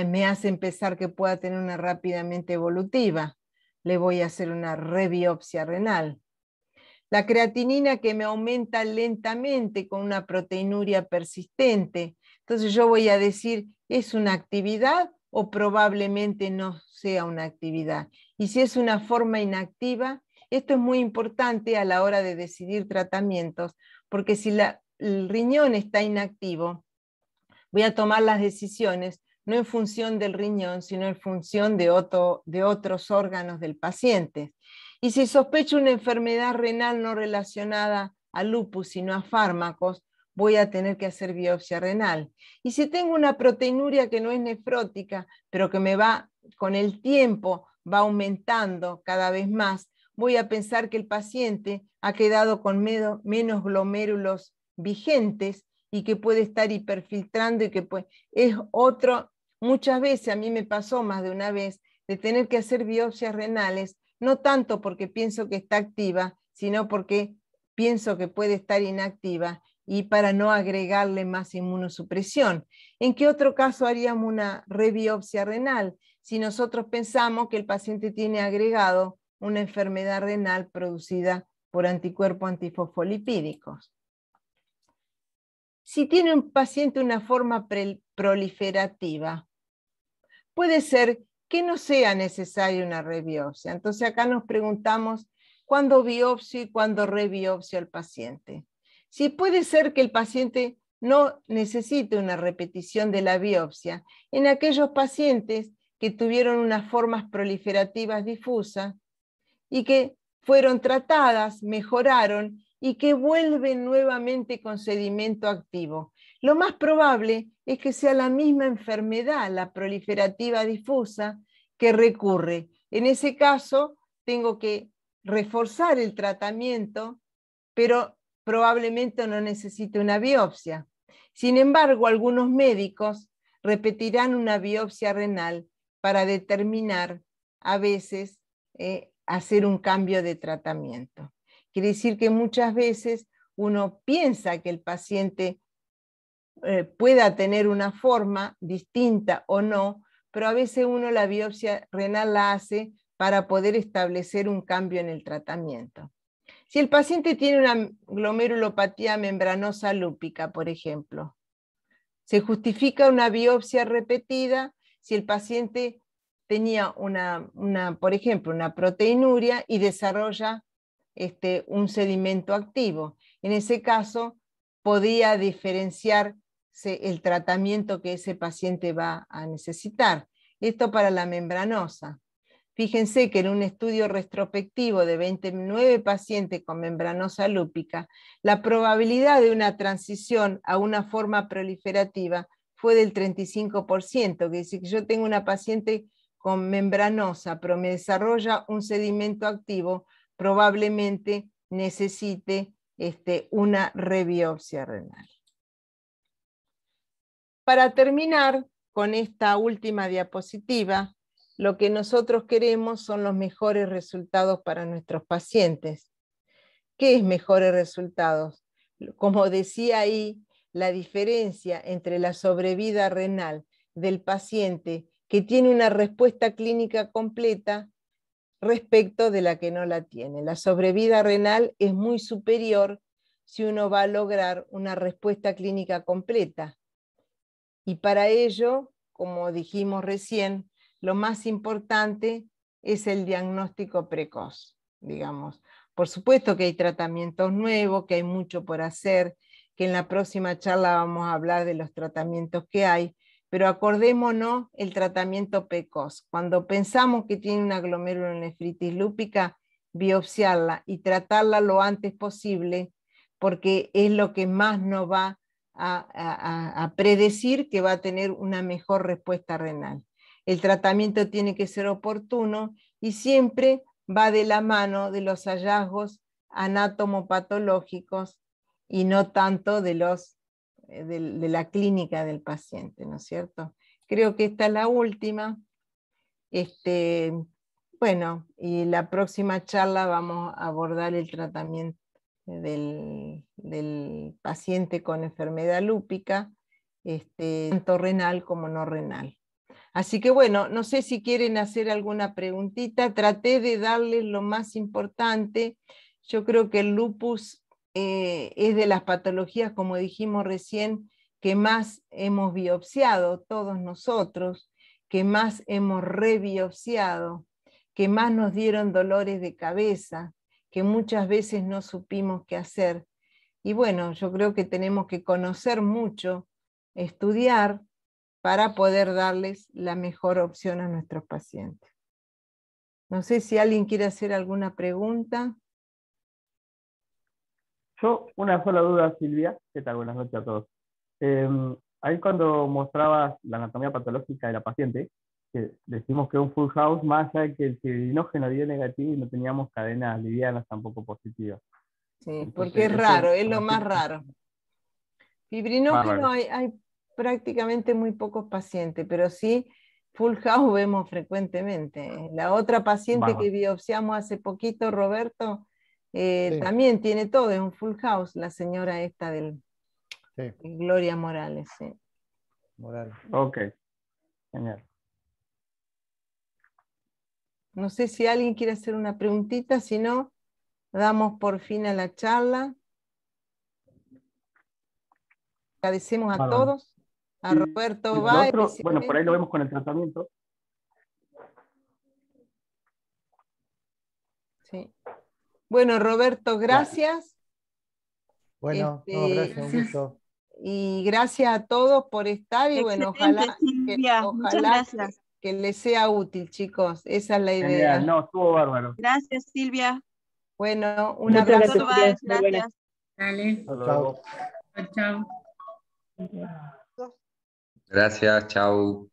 [SPEAKER 3] me hace pensar que pueda tener una rápidamente evolutiva. Le voy a hacer una rebiopsia renal. La creatinina que me aumenta lentamente con una proteinuria persistente. Entonces yo voy a decir, ¿es una actividad o probablemente no sea una actividad? Y si es una forma inactiva, esto es muy importante a la hora de decidir tratamientos, porque si el riñón está inactivo, voy a tomar las decisiones no en función del riñón, sino en función de otros órganos del paciente. Y si sospecho una enfermedad renal no relacionada al lupus, sino a fármacos, voy a tener que hacer biopsia renal. Y si tengo una proteinuria que no es nefrótica, pero que me va, con el tiempo, va aumentando cada vez más, voy a pensar que el paciente ha quedado con menos glomérulos vigentes y que puede estar hiperfiltrando y que es otro. Muchas veces, a mí me pasó más de una vez, de tener que hacer biopsias renales, no tanto porque pienso que está activa, sino porque pienso que puede estar inactiva y para no agregarle más inmunosupresión. ¿En qué otro caso haríamos una rebiopsia renal? Si nosotros pensamos que el paciente tiene agregado una enfermedad renal producida por anticuerpos antifosfolipídicos. Si tiene un paciente una forma proliferativa, puede ser que no sea necesaria una rebiopsia. Entonces acá nos preguntamos cuándo biopsio y cuándo rebiopsio al paciente. Si puede ser que el paciente no necesite una repetición de la biopsia, en aquellos pacientes que tuvieron unas formas proliferativas difusas y que fueron tratadas, mejoraron y que vuelven nuevamente con sedimento activo. Lo más probable es que sea la misma enfermedad, la proliferativa difusa, que recurre. En ese caso, tengo que reforzar el tratamiento, pero probablemente no necesite una biopsia. Sin embargo, algunos médicos repetirán una biopsia renal para determinar, a veces, hacer un cambio de tratamiento. Quiere decir que muchas veces uno piensa que el paciente pueda tener una forma distinta o no, pero a veces uno la biopsia renal la hace para poder establecer un cambio en el tratamiento. Si el paciente tiene una glomerulopatía membranosa lúpica, por ejemplo, se justifica una biopsia repetida si el paciente tenía por ejemplo, una proteinuria y desarrolla un sedimento activo. En ese caso, podría diferenciarse el tratamiento que ese paciente va a necesitar. Esto para la membranosa. Fíjense que en un estudio retrospectivo de 29 pacientes con membranosa lúpica, la probabilidad de una transición a una forma proliferativa fue del 35%, que dice que yo tengo una paciente con membranosa, pero me desarrolla un sedimento activo, probablemente necesite una rebiopsia renal. Para terminar con esta última diapositiva, lo que nosotros queremos son los mejores resultados para nuestros pacientes. ¿Qué es mejores resultados? Como decía ahí, la diferencia entre la sobrevida renal del paciente que tiene una respuesta clínica completa respecto de la que no la tiene. La sobrevida renal es muy superior si uno va a lograr una respuesta clínica completa. Y para ello, como dijimos recién, lo más importante es el diagnóstico precoz, digamos. Por supuesto que hay tratamientos nuevos, que hay mucho por hacer, que en la próxima charla vamos a hablar de los tratamientos que hay, pero acordémonos el tratamiento precoz. Cuando pensamos que tiene una glomerulonefritis lúpica, biopsiarla y tratarla lo antes posible, porque es lo que más nos va a predecir que va a tener una mejor respuesta renal. El tratamiento tiene que ser oportuno y siempre va de la mano de los hallazgos anatomopatológicos y no tanto de la clínica del paciente, ¿no es cierto? Creo que esta es la última. Bueno, y la próxima charla vamos a abordar el tratamiento del paciente con enfermedad lúpica, tanto renal como no renal. Así que bueno, no sé si quieren hacer alguna preguntita, traté de darles lo más importante. Yo creo que el lupus es de las patologías, como dijimos recién, que más hemos biopsiado todos nosotros, que más hemos rebiopsiado, que más nos dieron dolores de cabeza, que muchas veces no supimos qué hacer. Y bueno, yo creo que tenemos que conocer mucho, estudiar, para poder darles la mejor opción a nuestros pacientes. No sé si alguien quiere hacer alguna pregunta.
[SPEAKER 5] Yo, una sola duda, Silvia. ¿Qué tal? Buenas noches a todos. Ahí cuando mostrabas la anatomía patológica de la paciente, que decimos que un full house, más allá de que el fibrinógeno dio negativo y no teníamos cadenas livianas tampoco positivas.
[SPEAKER 3] Sí,
[SPEAKER 5] Entonces,
[SPEAKER 3] porque es raro, es lo más raro. Fibrinógeno hay prácticamente muy pocos pacientes, pero sí, full house vemos frecuentemente. La otra paciente que biopsiamos hace poquito, Roberto,
[SPEAKER 2] Sí.
[SPEAKER 3] también tiene todo, es un full house, la señora esta del
[SPEAKER 2] Sí.
[SPEAKER 3] Gloria Morales. Sí.
[SPEAKER 2] Morales.
[SPEAKER 5] Ok, genial.
[SPEAKER 3] No sé si alguien quiere hacer una preguntita, si no, damos por fin a la charla. Agradecemos a todos, a Roberto
[SPEAKER 5] Lo
[SPEAKER 3] va
[SPEAKER 5] otro, bueno, por ahí lo
[SPEAKER 3] especialmente.
[SPEAKER 5] vemos con el tratamiento.
[SPEAKER 3] Sí. Bueno, Roberto, gracias.
[SPEAKER 2] Bueno, no, gracias, un gusto.
[SPEAKER 3] Y gracias a todos por estar y bueno, ojalá,
[SPEAKER 6] Silvia, muchas gracias.
[SPEAKER 3] que les sea útil, chicos. Esa es la idea.
[SPEAKER 5] Genial, no, estuvo bárbaro.
[SPEAKER 6] Gracias, Silvia.
[SPEAKER 3] Bueno, un
[SPEAKER 7] Muchas
[SPEAKER 3] abrazo.
[SPEAKER 7] gracias, Silvia. Muy
[SPEAKER 6] Gracias.
[SPEAKER 1] Dale,
[SPEAKER 2] Chao.
[SPEAKER 1] chao.
[SPEAKER 4] Gracias, chau.